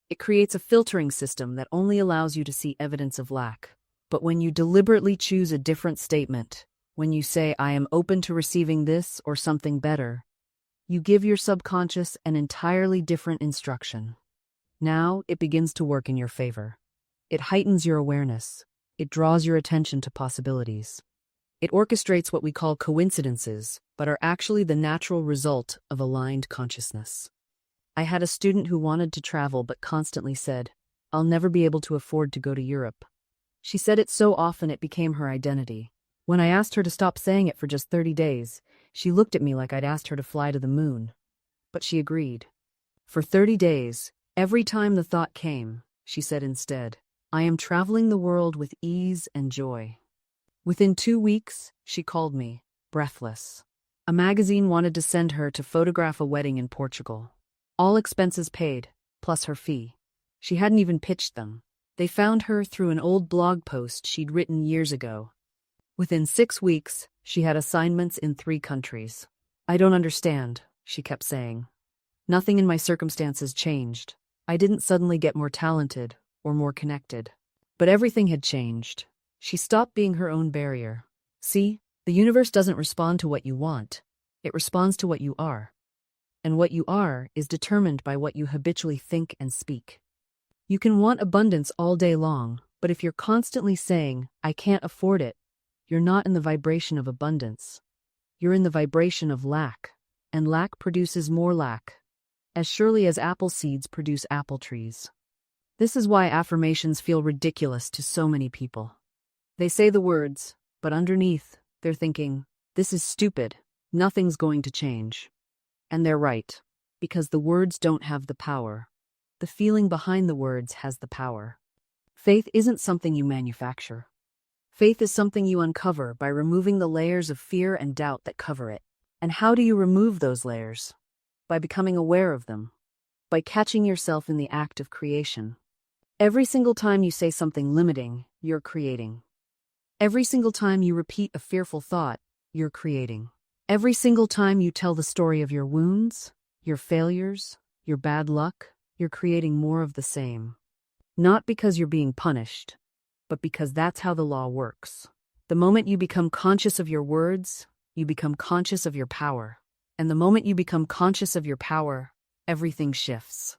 It creates a filtering system that only allows you to see evidence of lack. But when you deliberately choose a different statement, when you say, "I am open to receiving this or something better," you give your subconscious an entirely different instruction. Now it begins to work in your favor. It heightens your awareness. It draws your attention to possibilities. It orchestrates what we call coincidences, but are actually the natural result of aligned consciousness. I had a student who wanted to travel but constantly said, "I'll never be able to afford to go to Europe." She said it so often it became her identity. When I asked her to stop saying it for just 30 days, she looked at me like I'd asked her to fly to the moon. But she agreed. For 30 days, every time the thought came, she said instead, "I am traveling the world with ease and joy." Within 2 weeks, she called me, breathless. A magazine wanted to send her to photograph a wedding in Portugal. All expenses paid, plus her fee. She hadn't even pitched them. They found her through an old blog post she'd written years ago. Within 6 weeks, she had assignments in 3 countries. "I don't understand," she kept saying. "Nothing in my circumstances changed. I didn't suddenly get more talented or more connected. But everything had changed." She stopped being her own barrier. See, the universe doesn't respond to what you want. It responds to what you are. And what you are is determined by what you habitually think and speak. You can want abundance all day long, but if you're constantly saying, "I can't afford it," you're not in the vibration of abundance. You're in the vibration of lack, and lack produces more lack, as surely as apple seeds produce apple trees. This is why affirmations feel ridiculous to so many people. They say the words, but underneath, they're thinking, "This is stupid. Nothing's going to change." And they're right, because the words don't have the power. The feeling behind the words has the power. Faith isn't something you manufacture. Faith is something you uncover by removing the layers of fear and doubt that cover it. And how do you remove those layers? By becoming aware of them. By catching yourself in the act of creation. Every single time you say something limiting, you're creating. Every single time you repeat a fearful thought, you're creating. Every single time you tell the story of your wounds, your failures, your bad luck, you're creating more of the same. Not because you're being punished, but because that's how the law works. The moment you become conscious of your words, you become conscious of your power. And the moment you become conscious of your power, everything shifts.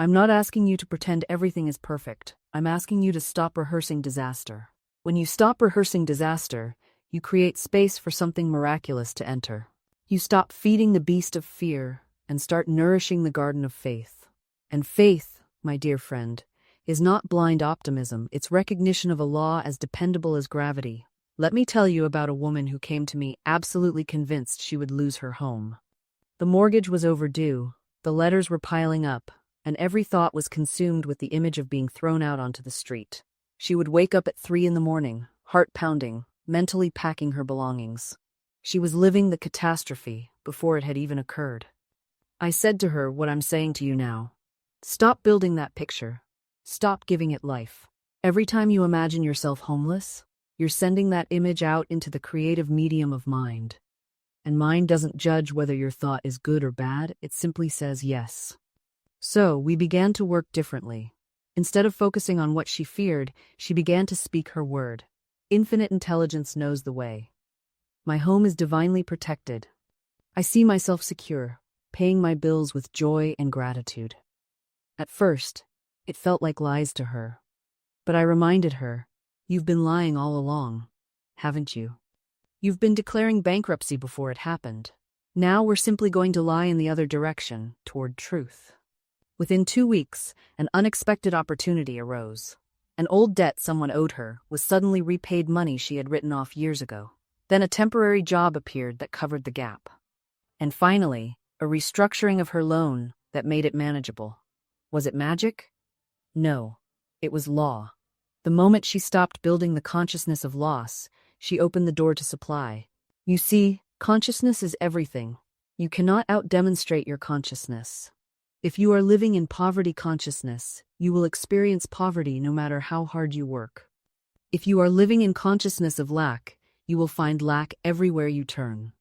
I'm not asking you to pretend everything is perfect. I'm asking you to stop rehearsing disaster. When you stop rehearsing disaster, you create space for something miraculous to enter. You stop feeding the beast of fear and start nourishing the garden of faith. And faith, my dear friend, is not blind optimism. It's recognition of a law as dependable as gravity. Let me tell you about a woman who came to me absolutely convinced she would lose her home. The mortgage was overdue, the letters were piling up, and every thought was consumed with the image of being thrown out onto the street. She would wake up at 3 a.m, heart pounding, mentally packing her belongings. She was living the catastrophe before it had even occurred. I said to her what I'm saying to you now. Stop building that picture. Stop giving it life. Every time you imagine yourself homeless, you're sending that image out into the creative medium of mind. And mind doesn't judge whether your thought is good or bad, it simply says yes. So we began to work differently. Instead of focusing on what she feared, she began to speak her word. Infinite intelligence knows the way. My home is divinely protected. I see myself secure, paying my bills with joy and gratitude. At first, it felt like lies to her. But I reminded her, you've been lying all along, haven't you? You've been declaring bankruptcy before it happened. Now we're simply going to lie in the other direction, toward truth. Within 2 weeks, an unexpected opportunity arose. An old debt someone owed her was suddenly repaid money she had written off years ago. Then a temporary job appeared that covered the gap. And finally, a restructuring of her loan that made it manageable. Was it magic? No, it was law. The moment she stopped building the consciousness of loss, she opened the door to supply. You see, consciousness is everything. You cannot out-demonstrate your consciousness. If you are living in poverty consciousness, you will experience poverty no matter how hard you work. If you are living in consciousness of lack, you will find lack everywhere you turn.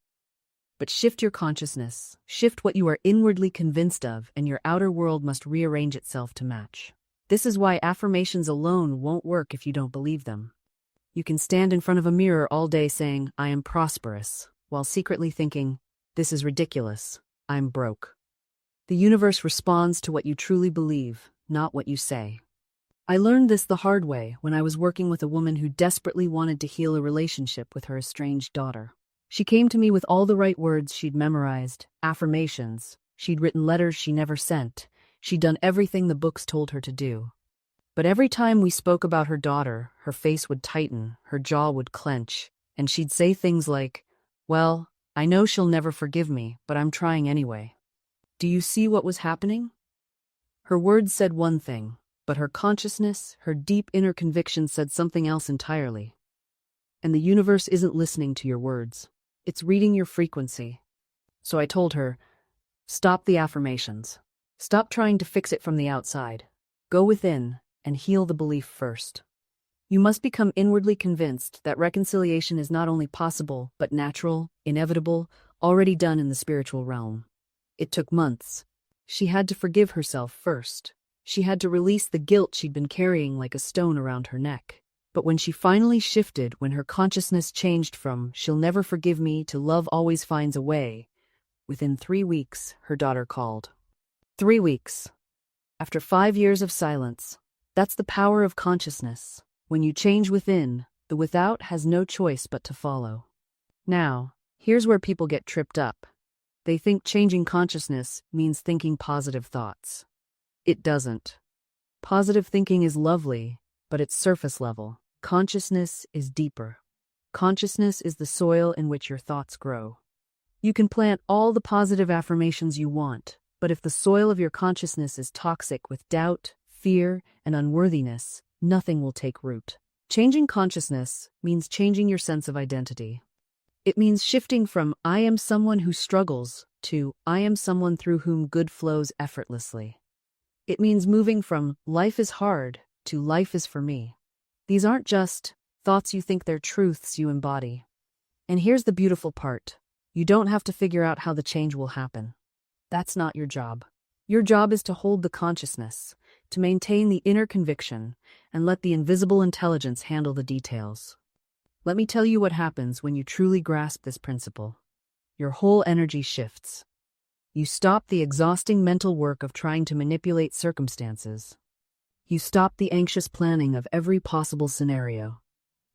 But shift your consciousness, shift what you are inwardly convinced of, and your outer world must rearrange itself to match. This is why affirmations alone won't work if you don't believe them. You can stand in front of a mirror all day saying, "I am prosperous," while secretly thinking, "This is ridiculous, I'm broke." The universe responds to what you truly believe, not what you say. I learned this the hard way when I was working with a woman who desperately wanted to heal a relationship with her estranged daughter. She came to me with all the right words she'd memorized, affirmations. She'd written letters she never sent. She'd done everything the books told her to do. But every time we spoke about her daughter, her face would tighten, her jaw would clench, and she'd say things like, "Well, I know she'll never forgive me, but I'm trying anyway." Do you see what was happening? Her words said one thing, but her consciousness, her deep inner conviction said something else entirely. And the universe isn't listening to your words. It's reading your frequency. So I told her, stop the affirmations. Stop trying to fix it from the outside. Go within and heal the belief first. You must become inwardly convinced that reconciliation is not only possible, but natural, inevitable, already done in the spiritual realm. It took months. She had to forgive herself first. She had to release the guilt she'd been carrying like a stone around her neck. But when she finally shifted, when her consciousness changed from "she'll never forgive me" to "love always finds a way," within 3 weeks, her daughter called. 3 weeks. After 5 years of silence. That's the power of consciousness. When you change within, the without has no choice but to follow. Now, here's where people get tripped up. They think changing consciousness means thinking positive thoughts. It doesn't. Positive thinking is lovely, but it's surface level. Consciousness is deeper. Consciousness is the soil in which your thoughts grow. You can plant all the positive affirmations you want, but if the soil of your consciousness is toxic with doubt, fear, and unworthiness, nothing will take root. Changing consciousness means changing your sense of identity. It means shifting from "I am someone who struggles" to "I am someone through whom good flows effortlessly." It means moving from "life is hard" to "life is for me." These aren't just thoughts you think, they're truths you embody. And here's the beautiful part. You don't have to figure out how the change will happen. That's not your job. Your job is to hold the consciousness, to maintain the inner conviction, and let the invisible intelligence handle the details. Let me tell you what happens when you truly grasp this principle. Your whole energy shifts. You stop the exhausting mental work of trying to manipulate circumstances. You stop the anxious planning of every possible scenario.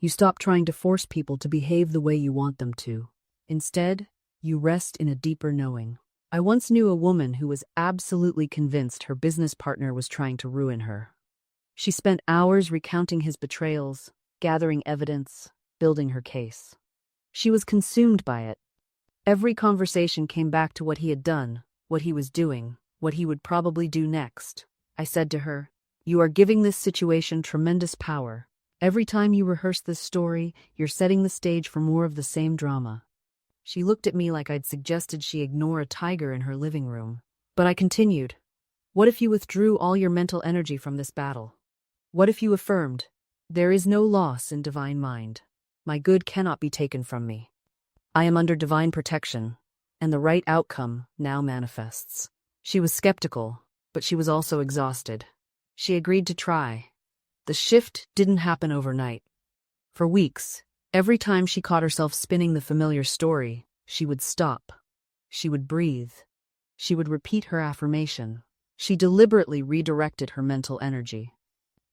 You stop trying to force people to behave the way you want them to. Instead, you rest in a deeper knowing. I once knew a woman who was absolutely convinced her business partner was trying to ruin her. She spent hours recounting his betrayals, gathering evidence, building her case. She was consumed by it. Every conversation came back to what he had done, what he was doing, what he would probably do next. I said to her, "You are giving this situation tremendous power. Every time you rehearse this story, you're setting the stage for more of the same drama." She looked at me like I'd suggested she ignore a tiger in her living room. But I continued, "What if you withdrew all your mental energy from this battle? What if you affirmed, 'There is no loss in divine mind. My good cannot be taken from me. I am under divine protection, and the right outcome now manifests.'" She was skeptical, but she was also exhausted. She agreed to try. The shift didn't happen overnight. For weeks, every time she caught herself spinning the familiar story, she would stop. She would breathe. She would repeat her affirmation. She deliberately redirected her mental energy.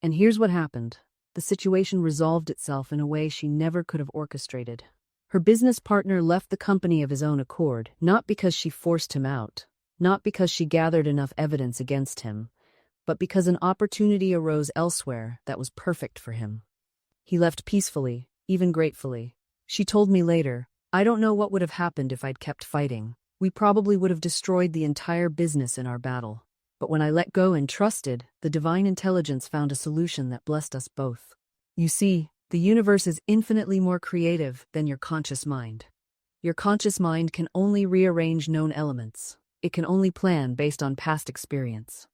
And here's what happened. The situation resolved itself in a way she never could have orchestrated. Her business partner left the company of his own accord, not because she forced him out, not because she gathered enough evidence against him, but because an opportunity arose elsewhere that was perfect for him. He left peacefully, even gratefully. She told me later, "I don't know what would have happened if I'd kept fighting. We probably would have destroyed the entire business in our battle. But when I let go and trusted, the divine intelligence found a solution that blessed us both. You see, the universe is infinitely more creative than your conscious mind. Your conscious mind can only rearrange known elements. It can only plan based on past experience.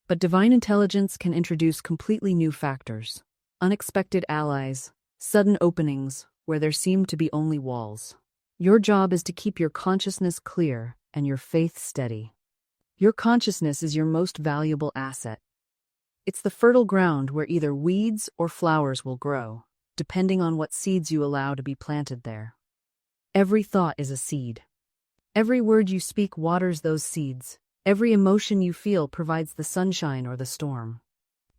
But divine intelligence can introduce completely new factors, unexpected allies, sudden openings where there seem to be only walls. Your job is to keep your consciousness clear and your faith steady. Your consciousness is your most valuable asset. It's the fertile ground where either weeds or flowers will grow, depending on what seeds you allow to be planted there. Every thought is a seed. Every word you speak waters those seeds. Every emotion you feel provides the sunshine or the storm.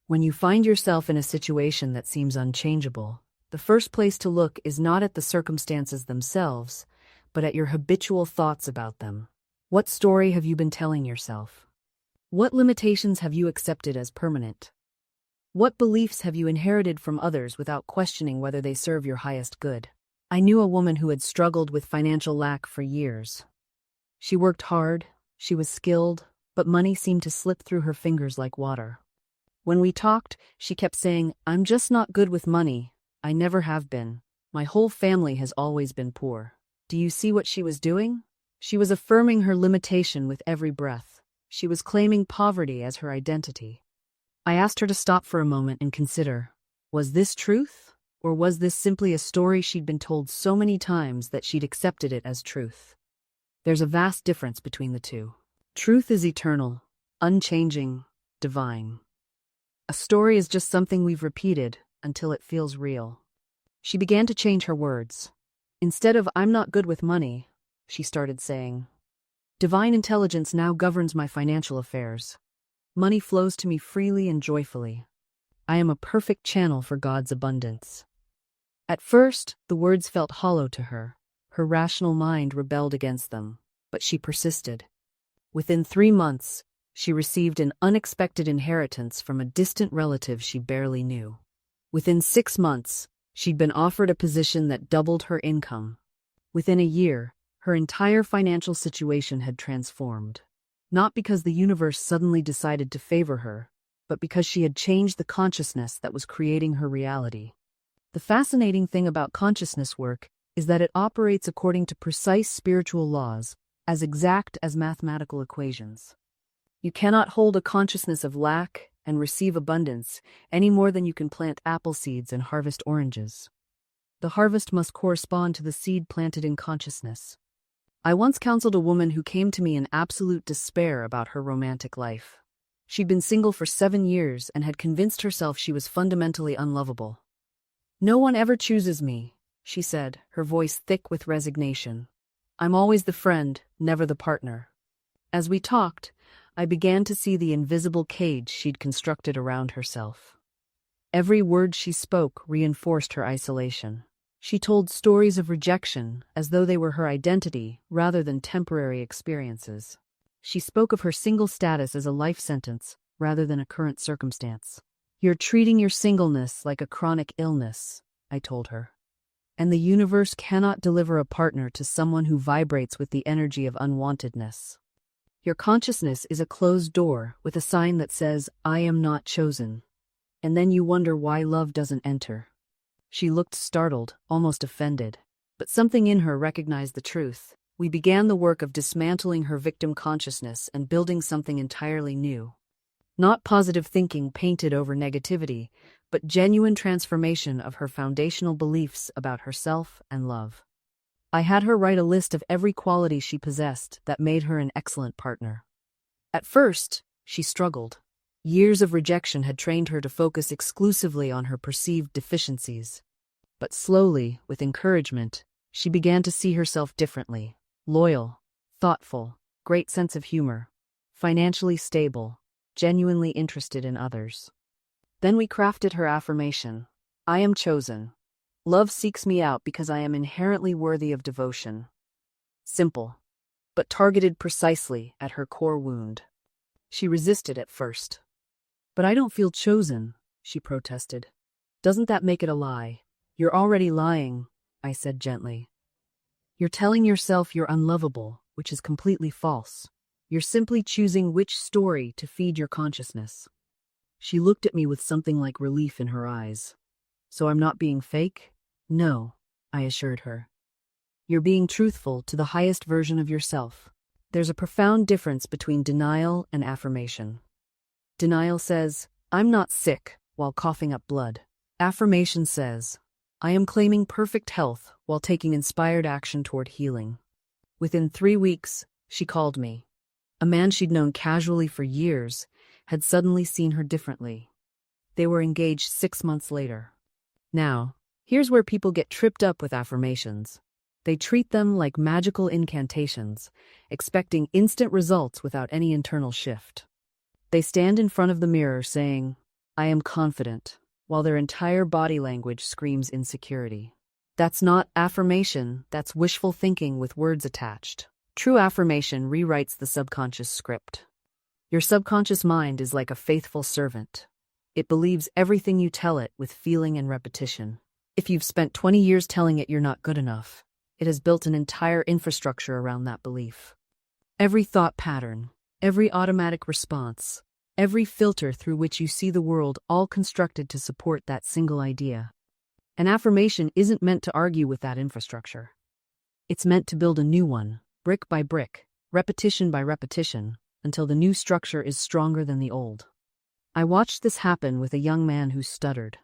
When you find yourself in a situation that seems unchangeable, the first place to look is not at the circumstances themselves, but at your habitual thoughts about them. What story have you been telling yourself? What limitations have you accepted as permanent? What beliefs have you inherited from others without questioning whether they serve your highest good? I knew a woman who had struggled with financial lack for years. She worked hard, she was skilled, but money seemed to slip through her fingers like water. When we talked, she kept saying, "I'm just not good with money. I never have been. My whole family has always been poor." Do you see what she was doing? She was affirming her limitation with every breath. She was claiming poverty as her identity. I asked her to stop for a moment and consider, was this truth? Or was this simply a story she'd been told so many times that she'd accepted it as truth? There's a vast difference between the two. Truth is eternal, unchanging, divine. A story is just something we've repeated until it feels real. She began to change her words. Instead of "I'm not good with money," she started saying, "Divine intelligence now governs my financial affairs. Money flows to me freely and joyfully. I am a perfect channel for God's abundance." At first, the words felt hollow to her. Her rational mind rebelled against them, but she persisted. Within 3 months, she received an unexpected inheritance from a distant relative she barely knew. Within 6 months, she'd been offered a position that doubled her income. Within a year, her entire financial situation had transformed. Not because the universe suddenly decided to favor her, but because she had changed the consciousness that was creating her reality. The fascinating thing about consciousness work is that it operates according to precise spiritual laws, as exact as mathematical equations. You cannot hold a consciousness of lack and receive abundance any more than you can plant apple seeds and harvest oranges. The harvest must correspond to the seed planted in consciousness. I once counseled a woman who came to me in absolute despair about her romantic life. She'd been single for 7 years and had convinced herself she was fundamentally unlovable. "No one ever chooses me," she said, her voice thick with resignation. "I'm always the friend, never the partner." As we talked, I began to see the invisible cage she'd constructed around herself. Every word she spoke reinforced her isolation. She told stories of rejection as though they were her identity rather than temporary experiences. She spoke of her single status as a life sentence rather than a current circumstance. "You're treating your singleness like a chronic illness," I told her. "And the universe cannot deliver a partner to someone who vibrates with the energy of unwantedness. Your consciousness is a closed door with a sign that says, 'I am not chosen.' And then you wonder why love doesn't enter." She looked startled, almost offended. But something in her recognized the truth. We began the work of dismantling her victim consciousness and building something entirely new. Not positive thinking painted over negativity, but genuine transformation of her foundational beliefs about herself and love. I had her write a list of every quality she possessed that made her an excellent partner. At first, she struggled. Years of rejection had trained her to focus exclusively on her perceived deficiencies. But slowly, with encouragement, she began to see herself differently. Loyal, thoughtful, great sense of humor, financially stable, genuinely interested in others. Then we crafted her affirmation. "I am chosen. Love seeks me out because I am inherently worthy of devotion." Simple, but targeted precisely at her core wound. She resisted at first. "But I don't feel chosen," she protested. "Doesn't that make it a lie?" "You're already lying," I said gently. "You're telling yourself you're unlovable, which is completely false. You're simply choosing which story to feed your consciousness. She looked at me with something like relief in her eyes. So I'm not being fake? No, I assured her. You're being truthful to the highest version of yourself. There's a profound difference between denial and affirmation. Denial says, I'm not sick, while coughing up blood. Affirmation says, I am claiming perfect health while taking inspired action toward healing. Within 3 weeks, she called me. A man she'd known casually for years had suddenly seen her differently. They were engaged 6 months later. Now, here's where people get tripped up with affirmations. They treat them like magical incantations, expecting instant results without any internal shift. They stand in front of the mirror saying, I am confident, while their entire body language screams insecurity. That's not affirmation, that's wishful thinking with words attached. True affirmation rewrites the subconscious script. Your subconscious mind is like a faithful servant. It believes everything you tell it with feeling and repetition. If you've spent 20 years telling it you're not good enough, it has built an entire infrastructure around that belief. Every thought pattern, every automatic response, every filter through which you see the world, all constructed to support that single idea. An affirmation isn't meant to argue with that infrastructure. It's meant to build a new one, brick by brick, repetition by repetition, until the new structure is stronger than the old. I watched this happen with a young man who stuttered.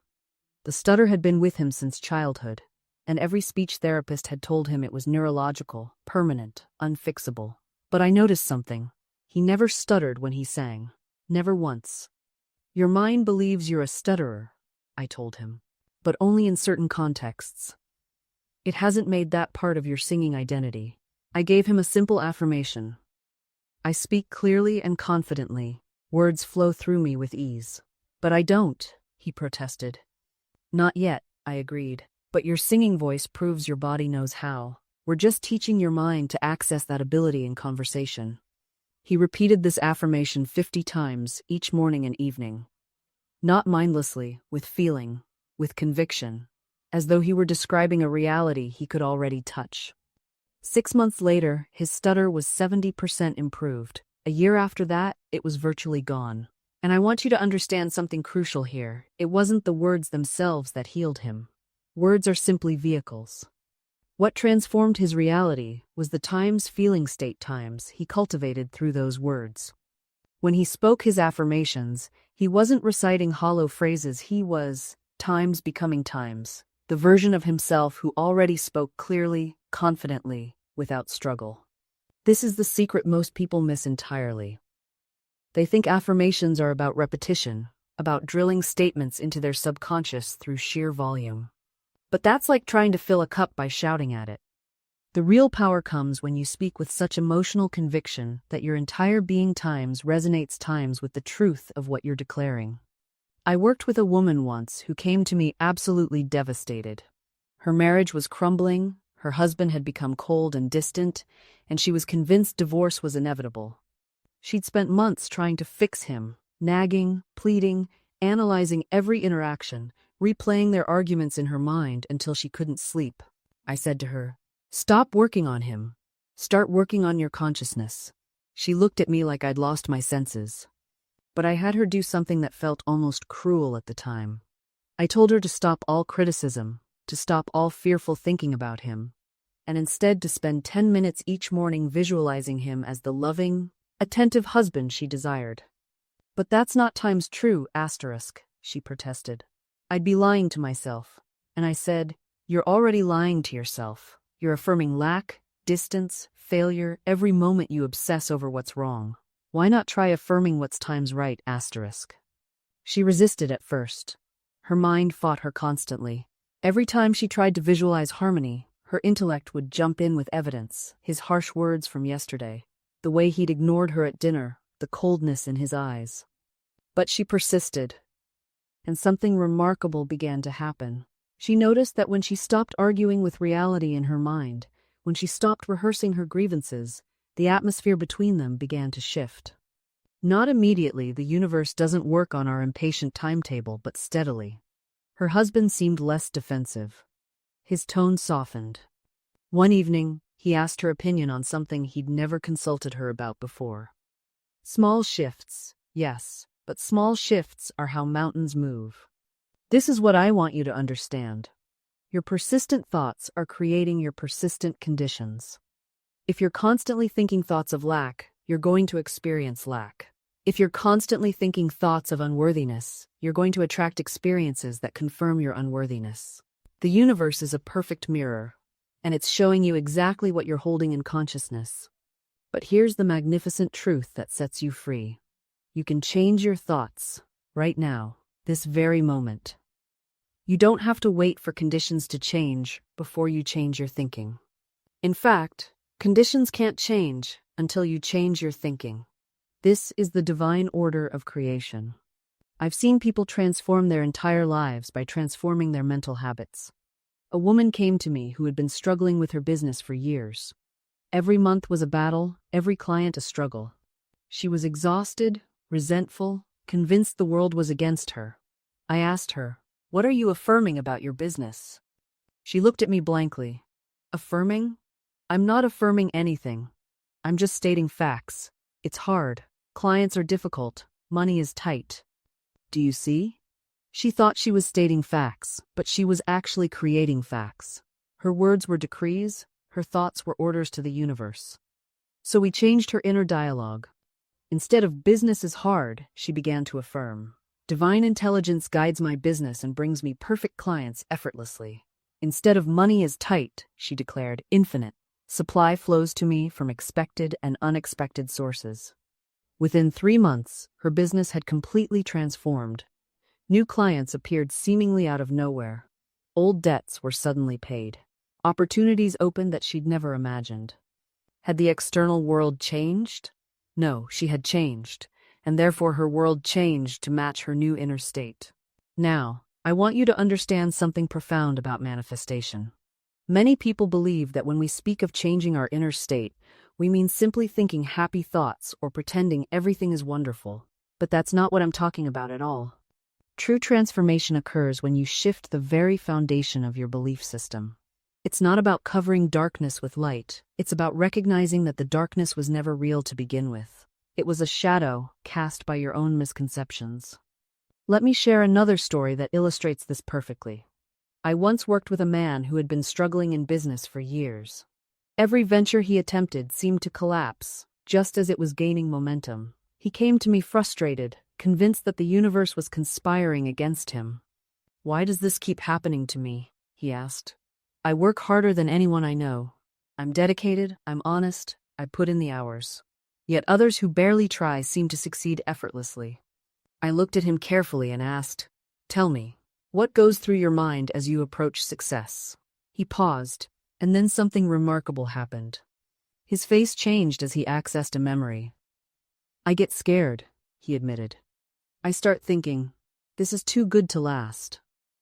The stutter had been with him since childhood, and every speech therapist had told him it was neurological, permanent, unfixable. But I noticed something. He never stuttered when he sang. Never once. Your mind believes you're a stutterer, I told him, but only in certain contexts. It hasn't made that part of your singing identity. I gave him a simple affirmation. I speak clearly and confidently. Words flow through me with ease. But I don't, he protested. Not yet, I agreed. But your singing voice proves your body knows how. We're just teaching your mind to access that ability in conversation. He repeated this affirmation 50 times, each morning and evening. Not mindlessly, with feeling, with conviction, as though he were describing a reality he could already touch. 6 months later, his stutter was 70% improved. A year after that, it was virtually gone. And I want you to understand something crucial here. It wasn't the words themselves that healed him. Words are simply vehicles. What transformed his reality was the times, feeling state times, he cultivated through those words. When he spoke his affirmations, he wasn't reciting hollow phrases, he was, times becoming times, the version of himself who already spoke clearly, confidently, without struggle. This is the secret most people miss entirely. They think affirmations are about repetition, about drilling statements into their subconscious through sheer volume. But that's like trying to fill a cup by shouting at it. The real power comes when you speak with such emotional conviction that your entire being times resonates times with the truth of what you're declaring. I worked with a woman once who came to me absolutely devastated. Her marriage was crumbling, her husband had become cold and distant, and she was convinced divorce was inevitable. She'd spent months trying to fix him, nagging, pleading, analyzing every interaction, replaying their arguments in her mind until she couldn't sleep. I said to her, "Stop working on him. Start working on your consciousness." She looked at me like I'd lost my senses. But I had her do something that felt almost cruel at the time. I told her to stop all criticism, to stop all fearful thinking about him, and instead to spend 10 minutes each morning visualizing him as the loving, attentive husband she desired. "But that's not times true, asterisk," she protested. "I'd be lying to myself." And I said, "You're already lying to yourself. You're affirming lack, distance, failure, every moment you obsess over what's wrong. Why not try affirming what's times right, asterisk?" She resisted at first. Her mind fought her constantly. Every time she tried to visualize harmony, her intellect would jump in with evidence, his harsh words from yesterday, the way he'd ignored her at dinner, the coldness in his eyes. But she persisted, and something remarkable began to happen. She noticed that when she stopped arguing with reality in her mind, when she stopped rehearsing her grievances, the atmosphere between them began to shift. Not immediately, the universe doesn't work on our impatient timetable, but steadily. Her husband seemed less defensive. His tone softened. One evening, He asked her opinion on something he'd never consulted her about before. Small shifts, yes, but small shifts are how mountains move. This is what I want you to understand. Your persistent thoughts are creating your persistent conditions. If you're constantly thinking thoughts of lack, you're going to experience lack. If you're constantly thinking thoughts of unworthiness, you're going to attract experiences that confirm your unworthiness. The universe is a perfect mirror, and it's showing you exactly what you're holding in consciousness. But here's the magnificent truth that sets you free. You can change your thoughts, right now, this very moment. You don't have to wait for conditions to change before you change your thinking. In fact, conditions can't change until you change your thinking. This is the divine order of creation. I've seen people transform their entire lives by transforming their mental habits. A woman came to me who had been struggling with her business for years. Every month was a battle, every client a struggle. She was exhausted, resentful, convinced the world was against her. I asked her, "What are you affirming about your business?" She looked at me blankly. Affirming? I'm not affirming anything. I'm just stating facts. It's hard. Clients are difficult. Money is tight. Do you see? She thought she was stating facts, but she was actually creating facts. Her words were decrees, her thoughts were orders to the universe. So we changed her inner dialogue. Instead of "business is hard," she began to affirm, "Divine intelligence guides my business and brings me perfect clients effortlessly." Instead of "money is tight," she declared, "infinite. Supply flows to me from expected and unexpected sources." Within 3 months, her business had completely transformed. New clients appeared seemingly out of nowhere. Old debts were suddenly paid. Opportunities opened that she'd never imagined. Had the external world changed? No, she had changed, and therefore her world changed to match her new inner state. Now, I want you to understand something profound about manifestation. Many people believe that when we speak of changing our inner state, we mean simply thinking happy thoughts or pretending everything is wonderful. But that's not what I'm talking about at all. True transformation occurs when you shift the very foundation of your belief system. It's not about covering darkness with light. It's about recognizing that the darkness was never real to begin with. It was a shadow cast by your own misconceptions. Let me share another story that illustrates this perfectly. I once worked with a man who had been struggling in business for years. Every venture he attempted seemed to collapse, just as it was gaining momentum. He came to me frustrated, convinced that the universe was conspiring against him. "Why does this keep happening to me?" he asked. "I work harder than anyone I know. I'm dedicated, I'm honest, I put in the hours. Yet others who barely try seem to succeed effortlessly." I looked at him carefully and asked, "Tell me, what goes through your mind as you approach success?" He paused, and then something remarkable happened. His face changed as he accessed a memory. "I get scared," he admitted. "I start thinking, this is too good to last.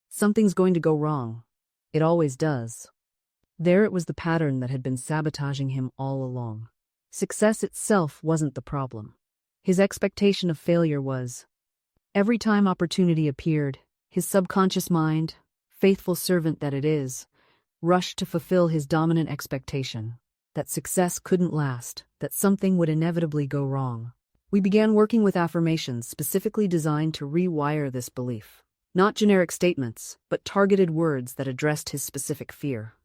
Something's going to go wrong. It always does." There it was, the pattern that had been sabotaging him all along. Success itself wasn't the problem. His expectation of failure was. Every time opportunity appeared, his subconscious mind, faithful servant that it is, rushed to fulfill his dominant expectation, that success couldn't last, that something would inevitably go wrong. We began working with affirmations specifically designed to rewire this belief. Not generic statements, but targeted words that addressed his specific fear.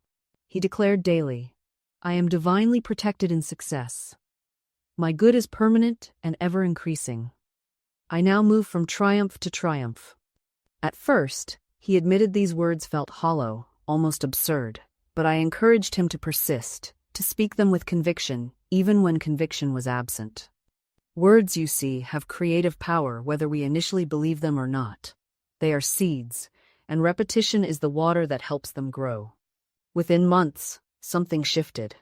He declared daily, "I am divinely protected in success. My good is permanent and ever increasing. I now move from triumph to triumph." At first, he admitted these words felt hollow, almost absurd, but I encouraged him to persist, to speak them with conviction, even when conviction was absent. Words, you see, have creative power whether we initially believe them or not. They are seeds, and repetition is the water that helps them grow. Within months, something shifted.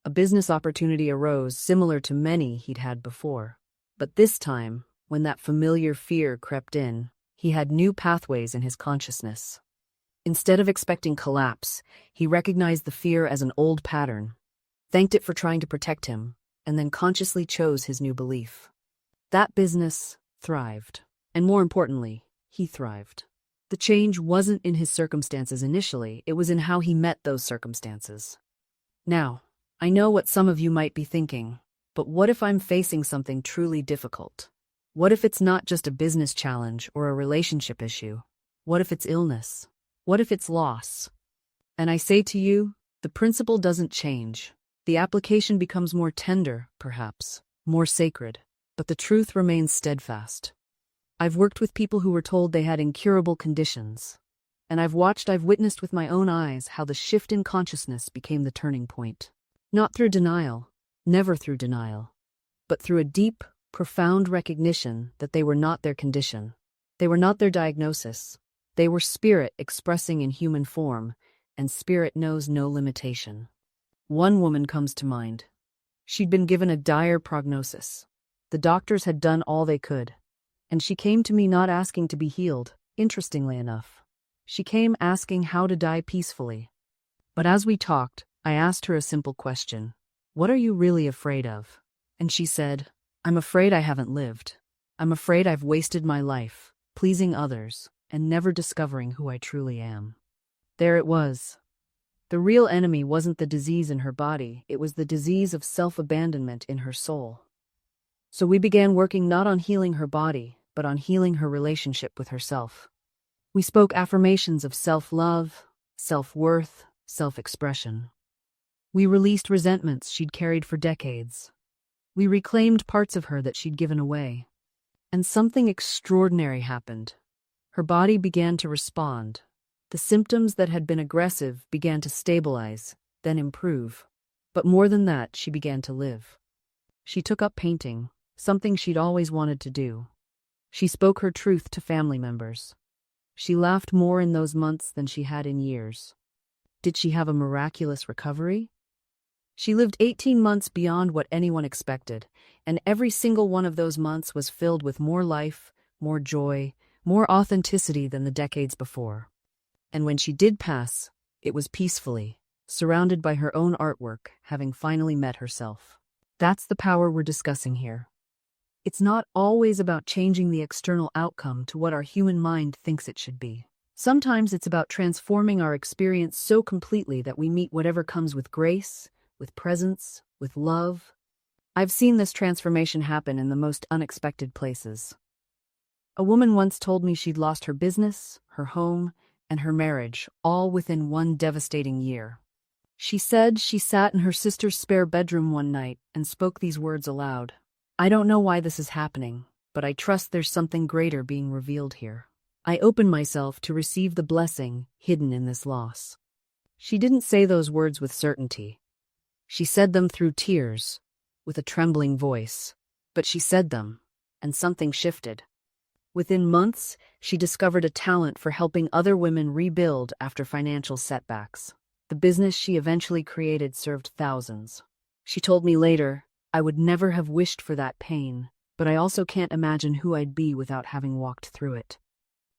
A business opportunity arose similar to many he'd had before. But this time, when that familiar fear crept in, he had new pathways in his consciousness. Instead of expecting collapse, he recognized the fear as an old pattern, thanked it for trying to protect him, and then consciously chose his new belief. That business thrived. And more importantly, he thrived. The change wasn't in his circumstances initially, it was in how he met those circumstances. Now, I know what some of you might be thinking, but what if I'm facing something truly difficult? What if it's not just a business challenge or a relationship issue? What if it's illness? What if it's loss? And I say to you, the principle doesn't change. The application becomes more tender, perhaps, more sacred, but the truth remains steadfast. I've worked with people who were told they had incurable conditions, and I've witnessed with my own eyes how the shift in consciousness became the turning point. Not through denial, never through denial, but through a deep, profound recognition that they were not their condition. They were not their diagnosis. They were spirit expressing in human form, and spirit knows no limitation. One woman comes to mind. She'd been given a dire prognosis. The doctors had done all they could, and she came to me not asking to be healed, interestingly enough. She came asking how to die peacefully. But as we talked, I asked her a simple question. What are you really afraid of? And she said, I'm afraid I haven't lived. I'm afraid I've wasted my life, pleasing others, and never discovering who I truly am. There it was. The real enemy wasn't the disease in her body, it was the disease of self-abandonment in her soul. So we began working not on healing her body, but on healing her relationship with herself. We spoke affirmations of self-love, self-worth, self-expression. We released resentments she'd carried for decades. We reclaimed parts of her that she'd given away. And something extraordinary happened. Her body began to respond. The symptoms that had been aggressive began to stabilize, then improve. But more than that, she began to live. She took up painting, something she'd always wanted to do. She spoke her truth to family members. She laughed more in those months than she had in years. Did she have a miraculous recovery? She lived 18 months beyond what anyone expected, and every single one of those months was filled with more life, more joy, more authenticity than the decades before. And when she did pass, it was peacefully, surrounded by her own artwork, having finally met herself. That's the power we're discussing here. It's not always about changing the external outcome to what our human mind thinks it should be. Sometimes it's about transforming our experience so completely that we meet whatever comes with grace, with presence, with love. I've seen this transformation happen in the most unexpected places. A woman once told me she'd lost her business, her home, and her marriage, all within one devastating year. She said she sat in her sister's spare bedroom one night and spoke these words aloud. I don't know why this is happening, but I trust there's something greater being revealed here. I open myself to receive the blessing hidden in this loss. She didn't say those words with certainty. She said them through tears, with a trembling voice. But she said them, and something shifted. Within months, she discovered a talent for helping other women rebuild after financial setbacks. The business she eventually created served thousands. She told me later, I would never have wished for that pain, but I also can't imagine who I'd be without having walked through it.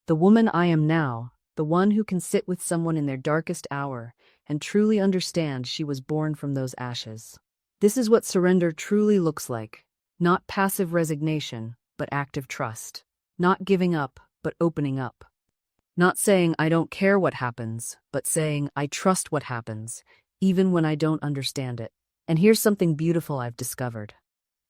The woman I am now, the one who can sit with someone in their darkest hour and truly understand she was born from those ashes. This is what surrender truly looks like. Not passive resignation, but active trust. Not giving up, but opening up. Not saying I don't care what happens, but saying I trust what happens, even when I don't understand it. And here's something beautiful I've discovered.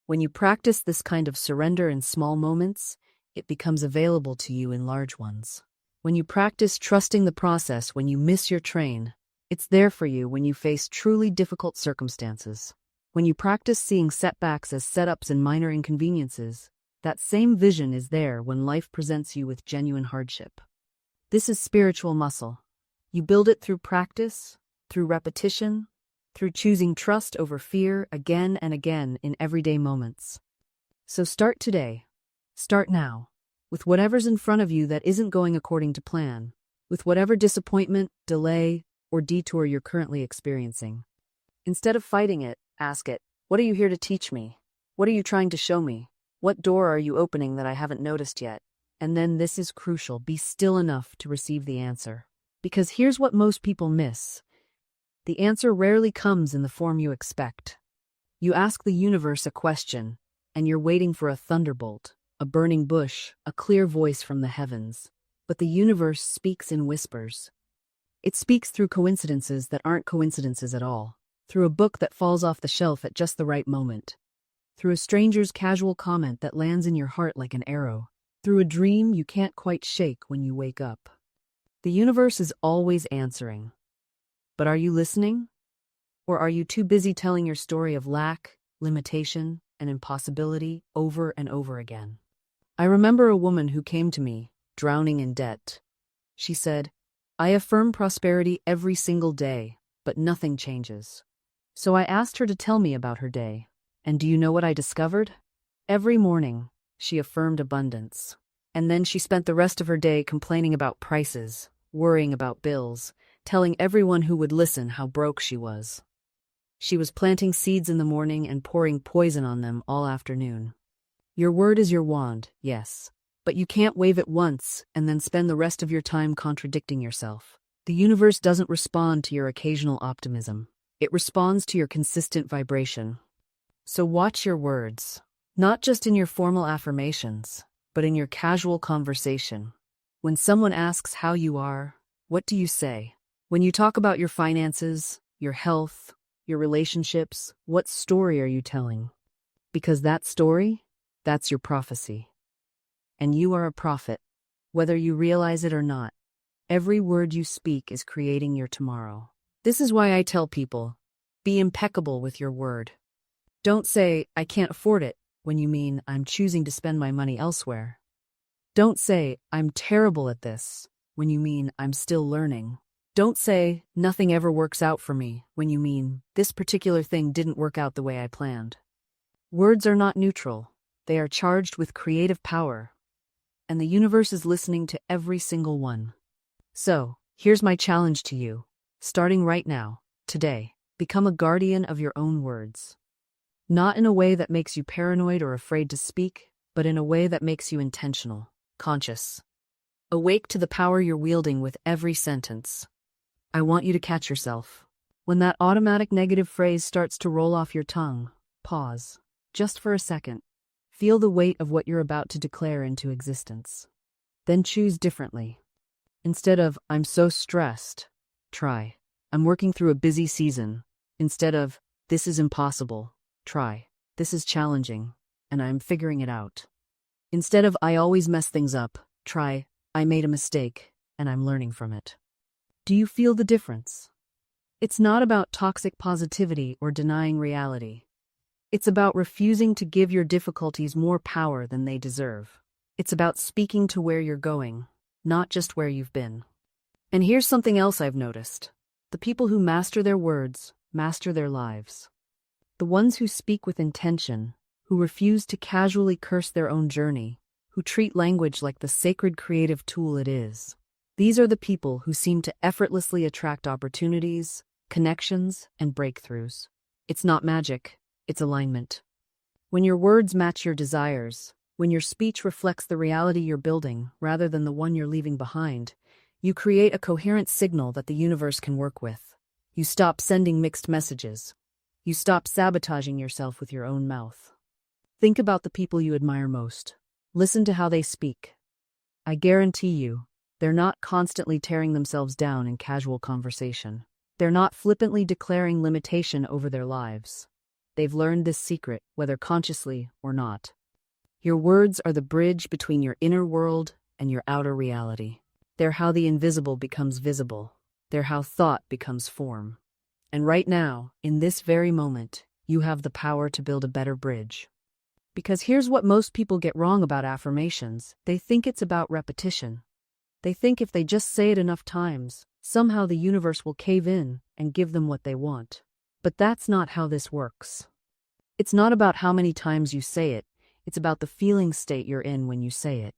When you practice this kind of surrender in small moments, it becomes available to you in large ones. When you practice trusting the process when you miss your train, it's there for you when you face truly difficult circumstances. When you practice seeing setbacks as setups and minor inconveniences, that same vision is there when life presents you with genuine hardship. This is spiritual muscle. You build it through practice, through repetition, through choosing trust over fear again and again in everyday moments. So start today. Start now. With whatever's in front of you that isn't going according to plan. With whatever disappointment, delay, or detour you're currently experiencing. Instead of fighting it, ask it, what are you here to teach me? What are you trying to show me? What door are you opening that I haven't noticed yet? And then this is crucial, be still enough to receive the answer. Because here's what most people miss. The answer rarely comes in the form you expect. You ask the universe a question, and you're waiting for a thunderbolt, a burning bush, a clear voice from the heavens. But the universe speaks in whispers. It speaks through coincidences that aren't coincidences at all, through a book that falls off the shelf at just the right moment, through a stranger's casual comment that lands in your heart like an arrow, through a dream you can't quite shake when you wake up. The universe is always answering. But are you listening? Or are you too busy telling your story of lack, limitation, and impossibility over and over again? I remember a woman who came to me, drowning in debt. She said, "I affirm prosperity every single day, but nothing changes." So I asked her to tell me about her day. And do you know what I discovered? Every morning, she affirmed abundance. And then she spent the rest of her day complaining about prices, worrying about bills, telling everyone who would listen how broke she was. She was planting seeds in the morning and pouring poison on them all afternoon. Your word is your wand, yes. But you can't wave it once and then spend the rest of your time contradicting yourself. The universe doesn't respond to your occasional optimism. It responds to your consistent vibration. So watch your words, not just in your formal affirmations, but in your casual conversation. When someone asks how you are, what do you say? When you talk about your finances, your health, your relationships, what story are you telling? Because that story, that's your prophecy. And you are a prophet, whether you realize it or not. Every word you speak is creating your tomorrow. This is why I tell people, be impeccable with your word. Don't say, "I can't afford it," when you mean, "I'm choosing to spend my money elsewhere." Don't say, "I'm terrible at this," when you mean, "I'm still learning." Don't say, "Nothing ever works out for me," when you mean, "This particular thing didn't work out the way I planned." Words are not neutral. They are charged with creative power. And the universe is listening to every single one. So, here's my challenge to you. Starting right now, today, become a guardian of your own words. Not in a way that makes you paranoid or afraid to speak, but in a way that makes you intentional, conscious. Awake to the power you're wielding with every sentence. I want you to catch yourself. When that automatic negative phrase starts to roll off your tongue, pause, just for a second. Feel the weight of what you're about to declare into existence. Then choose differently. Instead of, "I'm so stressed," try, "I'm working through a busy season." Instead of, "This is impossible," try, "This is challenging, and I'm figuring it out." Instead of, "I always mess things up," try, "I made a mistake, and I'm learning from it." Do you feel the difference? It's not about toxic positivity or denying reality. It's about refusing to give your difficulties more power than they deserve. It's about speaking to where you're going, not just where you've been. And here's something else I've noticed. The people who master their words master their lives. The ones who speak with intention, who refuse to casually curse their own journey, who treat language like the sacred creative tool it is. These are the people who seem to effortlessly attract opportunities, connections, and breakthroughs. It's not magic, it's alignment. When your words match your desires, when your speech reflects the reality you're building rather than the one you're leaving behind, you create a coherent signal that the universe can work with. You stop sending mixed messages. You stop sabotaging yourself with your own mouth. Think about the people you admire most. Listen to how they speak. I guarantee you, they're not constantly tearing themselves down in casual conversation. They're not flippantly declaring limitation over their lives. They've learned this secret, whether consciously or not. Your words are the bridge between your inner world and your outer reality. They're how the invisible becomes visible. They're how thought becomes form. And right now, in this very moment, you have the power to build a better bridge. Because here's what most people get wrong about affirmations. They think it's about repetition. They think if they just say it enough times, somehow the universe will cave in and give them what they want. But that's not how this works. It's not about how many times you say it, it's about the feeling state you're in when you say it.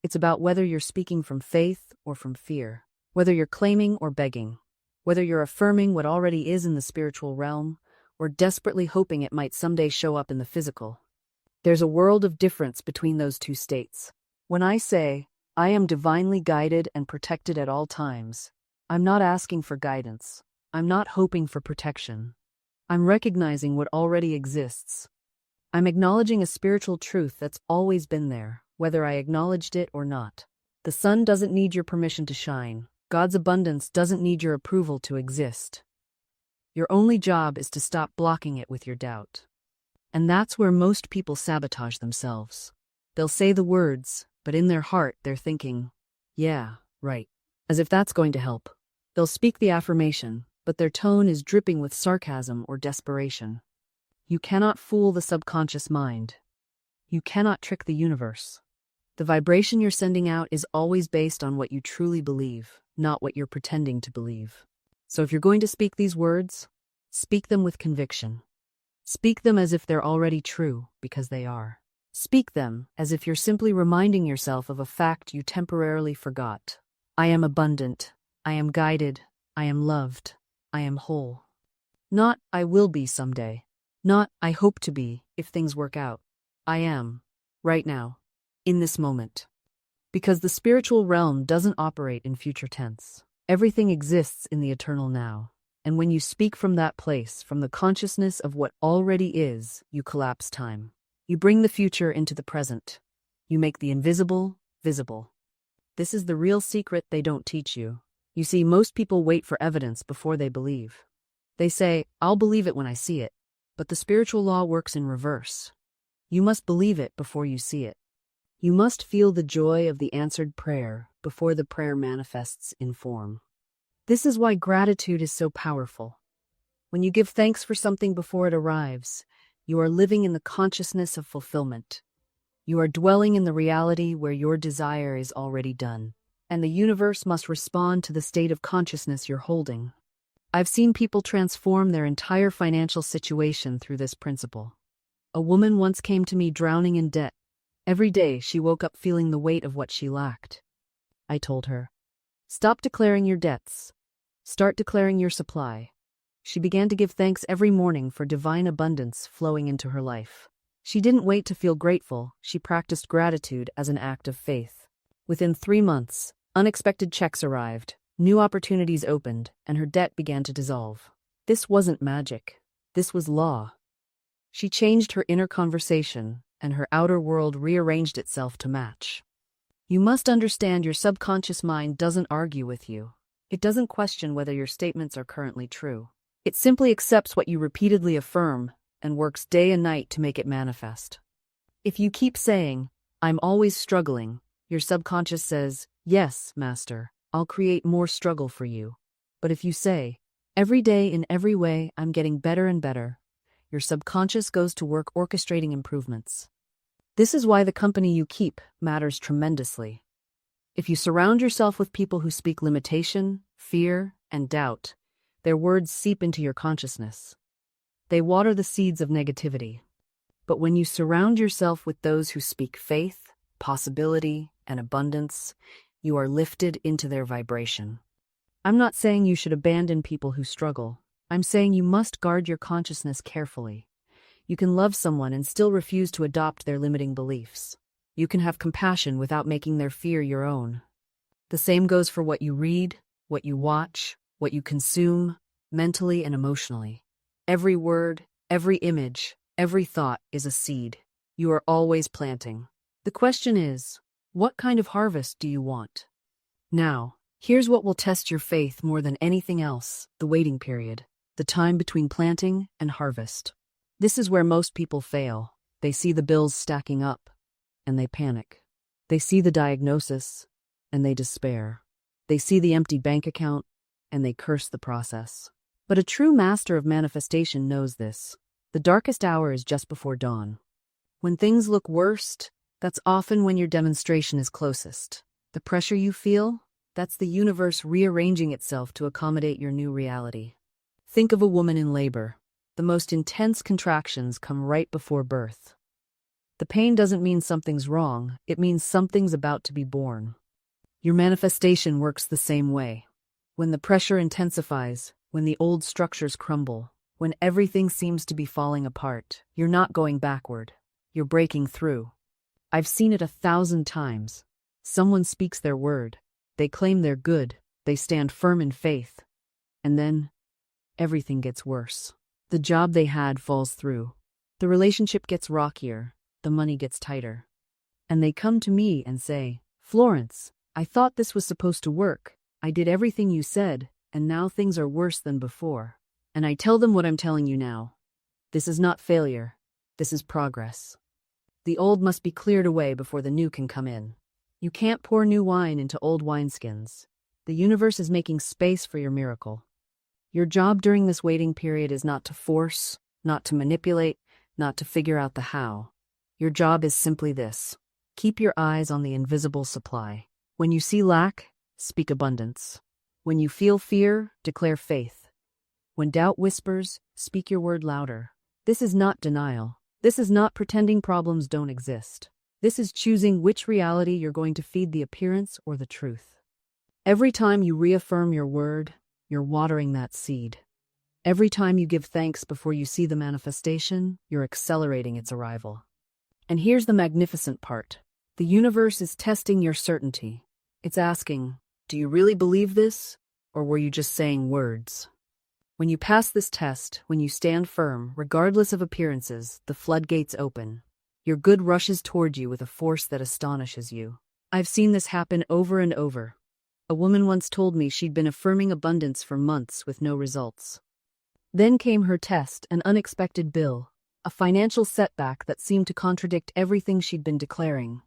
It's about whether you're speaking from faith or from fear, whether you're claiming or begging, whether you're affirming what already is in the spiritual realm, or desperately hoping it might someday show up in the physical. There's a world of difference between those two states. When I say, "I am divinely guided and protected at all times," I'm not asking for guidance. I'm not hoping for protection. I'm recognizing what already exists. I'm acknowledging a spiritual truth that's always been there, whether I acknowledged it or not. The sun doesn't need your permission to shine. God's abundance doesn't need your approval to exist. Your only job is to stop blocking it with your doubt. And that's where most people sabotage themselves. They'll say the words, but in their heart they're thinking, yeah, right, as if that's going to help. They'll speak the affirmation, but their tone is dripping with sarcasm or desperation. You cannot fool the subconscious mind. You cannot trick the universe. The vibration you're sending out is always based on what you truly believe, not what you're pretending to believe. So if you're going to speak these words, speak them with conviction. Speak them as if they're already true, because they are. Speak them as if you're simply reminding yourself of a fact you temporarily forgot. I am abundant. I am guided. I am loved. I am whole. Not, I will be someday. Not, I hope to be, if things work out. I am, right now, in this moment. Because the spiritual realm doesn't operate in future tense. Everything exists in the eternal now. And when you speak from that place, from the consciousness of what already is, you collapse time. You bring the future into the present. You make the invisible visible. This is the real secret they don't teach you. You see, most people wait for evidence before they believe. They say, I'll believe it when I see it. But the spiritual law works in reverse. You must believe it before you see it. You must feel the joy of the answered prayer before the prayer manifests in form. This is why gratitude is so powerful. When you give thanks for something before it arrives, you are living in the consciousness of fulfillment. You are dwelling in the reality where your desire is already done, and the universe must respond to the state of consciousness you're holding. I've seen people transform their entire financial situation through this principle. A woman once came to me drowning in debt. Every day she woke up feeling the weight of what she lacked. I told her, stop declaring your debts. Start declaring your supply. She began to give thanks every morning for divine abundance flowing into her life. She didn't wait to feel grateful, she practiced gratitude as an act of faith. Within 3 months, unexpected checks arrived, new opportunities opened, and her debt began to dissolve. This wasn't magic. This was law. She changed her inner conversation, and her outer world rearranged itself to match. You must understand your subconscious mind doesn't argue with you. It doesn't question whether your statements are currently true. It simply accepts what you repeatedly affirm and works day and night to make it manifest. If you keep saying, I'm always struggling, your subconscious says, yes, master, I'll create more struggle for you. But if you say, every day in every way I'm getting better and better, your subconscious goes to work orchestrating improvements. This is why the company you keep matters tremendously. If you surround yourself with people who speak limitation, fear, and doubt, their words seep into your consciousness. They water the seeds of negativity. But when you surround yourself with those who speak faith, possibility, and abundance, you are lifted into their vibration. I'm not saying you should abandon people who struggle. I'm saying you must guard your consciousness carefully. You can love someone and still refuse to adopt their limiting beliefs. You can have compassion without making their fear your own. The same goes for what you read, what you watch, what you consume, mentally and emotionally. Every word, every image, every thought is a seed. You are always planting. The question is, what kind of harvest do you want? Now, here's what will test your faith more than anything else: the waiting period, the time between planting and harvest. This is where most people fail. They see the bills stacking up, and they panic. They see the diagnosis, and they despair. They see the empty bank account, and they curse the process. But a true master of manifestation knows this. The darkest hour is just before dawn. When things look worst, that's often when your demonstration is closest. The pressure you feel, that's the universe rearranging itself to accommodate your new reality. Think of a woman in labor. The most intense contractions come right before birth. The pain doesn't mean something's wrong, it means something's about to be born. Your manifestation works the same way. When the pressure intensifies, when the old structures crumble, when everything seems to be falling apart, you're not going backward. You're breaking through. I've seen it 1,000 times. Someone speaks their word. They claim they're good. They stand firm in faith. And then, everything gets worse. The job they had falls through. The relationship gets rockier. The money gets tighter. And they come to me and say, Florence, I thought this was supposed to work. I did everything you said, and now things are worse than before. And I tell them what I'm telling you now. This is not failure. This is progress. The old must be cleared away before the new can come in. You can't pour new wine into old wineskins. The universe is making space for your miracle. Your job during this waiting period is not to force, not to manipulate, not to figure out the how. Your job is simply this. Keep your eyes on the invisible supply. When you see lack, speak abundance. When you feel fear, declare faith. When doubt whispers, speak your word louder. This is not denial. This is not pretending problems don't exist. This is choosing which reality you're going to feed, the appearance or the truth. Every time you reaffirm your word, you're watering that seed. Every time you give thanks before you see the manifestation, you're accelerating its arrival. And here's the magnificent part. The universe is testing your certainty. It's asking, do you really believe this, or were you just saying words? When you pass this test, when you stand firm, regardless of appearances, the floodgates open. Your good rushes toward you with a force that astonishes you. I've seen this happen over and over. A woman once told me she'd been affirming abundance for months with no results. Then came her test, an unexpected bill, a financial setback that seemed to contradict everything she'd been declaring.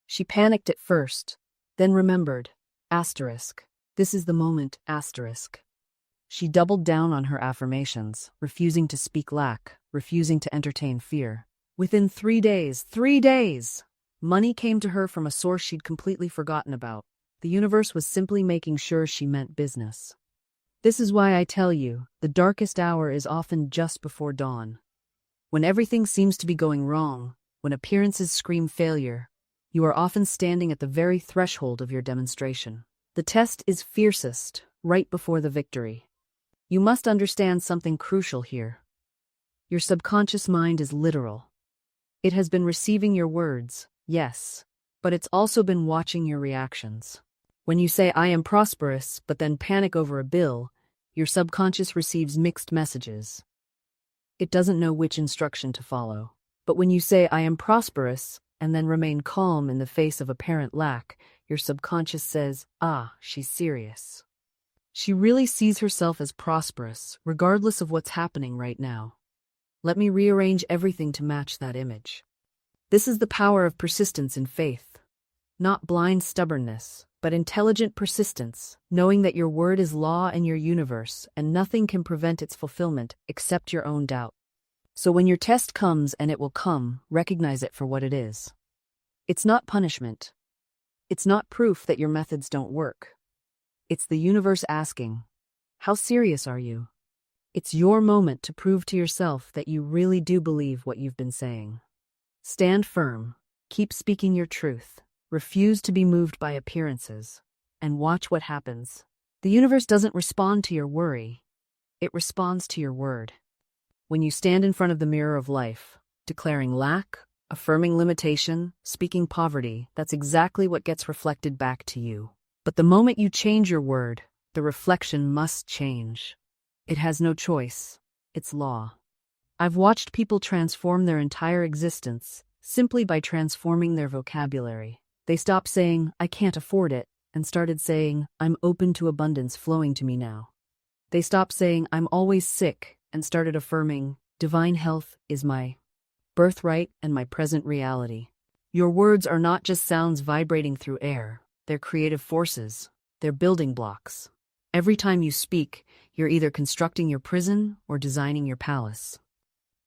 She panicked at first, then remembered, this is the moment, She doubled down on her affirmations, refusing to speak lack, refusing to entertain fear. Within 3 days, money came to her from a source she'd completely forgotten about. The universe was simply making sure she meant business. This is why I tell you, the darkest hour is often just before dawn. When everything seems to be going wrong, when appearances scream failure, you are often standing at the very threshold of your demonstration. The test is fiercest, right before the victory. You must understand something crucial here. Your subconscious mind is literal. It has been receiving your words, yes, but it's also been watching your reactions. When you say, I am prosperous, but then panic over a bill, your subconscious receives mixed messages. It doesn't know which instruction to follow. But when you say, I am prosperous, and then remain calm in the face of apparent lack, your subconscious says, she's serious. She really sees herself as prosperous, regardless of what's happening right now. Let me rearrange everything to match that image. This is the power of persistence in faith. Not blind stubbornness, but intelligent persistence, knowing that your word is law in your universe and nothing can prevent its fulfillment except your own doubt. So when your test comes, and it will come, recognize it for what it is. It's not punishment. It's not proof that your methods don't work. It's the universe asking, how serious are you? It's your moment to prove to yourself that you really do believe what you've been saying. Stand firm, keep speaking your truth, refuse to be moved by appearances, and watch what happens. The universe doesn't respond to your worry. It responds to your word. When you stand in front of the mirror of life, declaring lack, affirming limitation, speaking poverty, that's exactly what gets reflected back to you. But the moment you change your word, the reflection must change. It has no choice. It's law. I've watched people transform their entire existence simply by transforming their vocabulary. They stopped saying, I can't afford it, and started saying, I'm open to abundance flowing to me now. They stopped saying, I'm always sick, and started affirming, divine health is my birthright and my present reality. Your words are not just sounds vibrating through air. They're creative forces. They're building blocks. Every time you speak, you're either constructing your prison or designing your palace.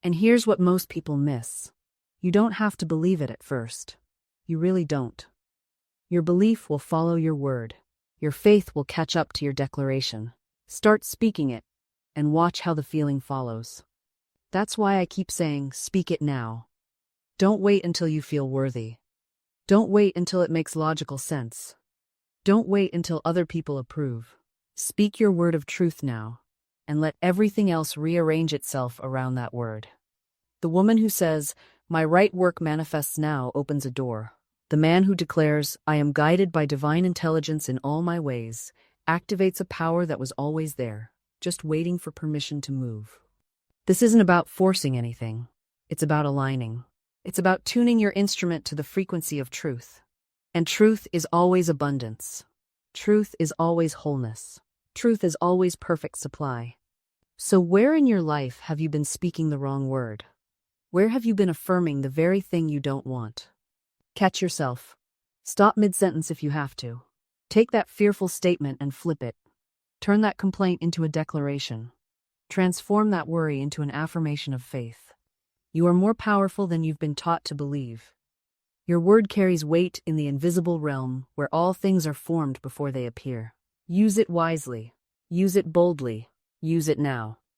And here's what most people miss. You don't have to believe it at first. You really don't. Your belief will follow your word. Your faith will catch up to your declaration. Start speaking it, and watch how the feeling follows. That's why I keep saying, speak it now. Don't wait until you feel worthy. Don't wait until it makes logical sense. Don't wait until other people approve. Speak your word of truth now, and let everything else rearrange itself around that word. The woman who says, my right work manifests now, opens a door. The man who declares, I am guided by divine intelligence in all my ways, activates a power that was always there, just waiting for permission to move. This isn't about forcing anything. It's about aligning. It's about tuning your instrument to the frequency of truth. And truth is always abundance. Truth is always wholeness. Truth is always perfect supply. So where in your life have you been speaking the wrong word? Where have you been affirming the very thing you don't want? Catch yourself. Stop mid-sentence if you have to. Take that fearful statement and flip it. Turn that complaint into a declaration. Transform that worry into an affirmation of faith. You are more powerful than you've been taught to believe. Your word carries weight in the invisible realm where all things are formed before they appear. Use it wisely. Use it boldly. Use it now.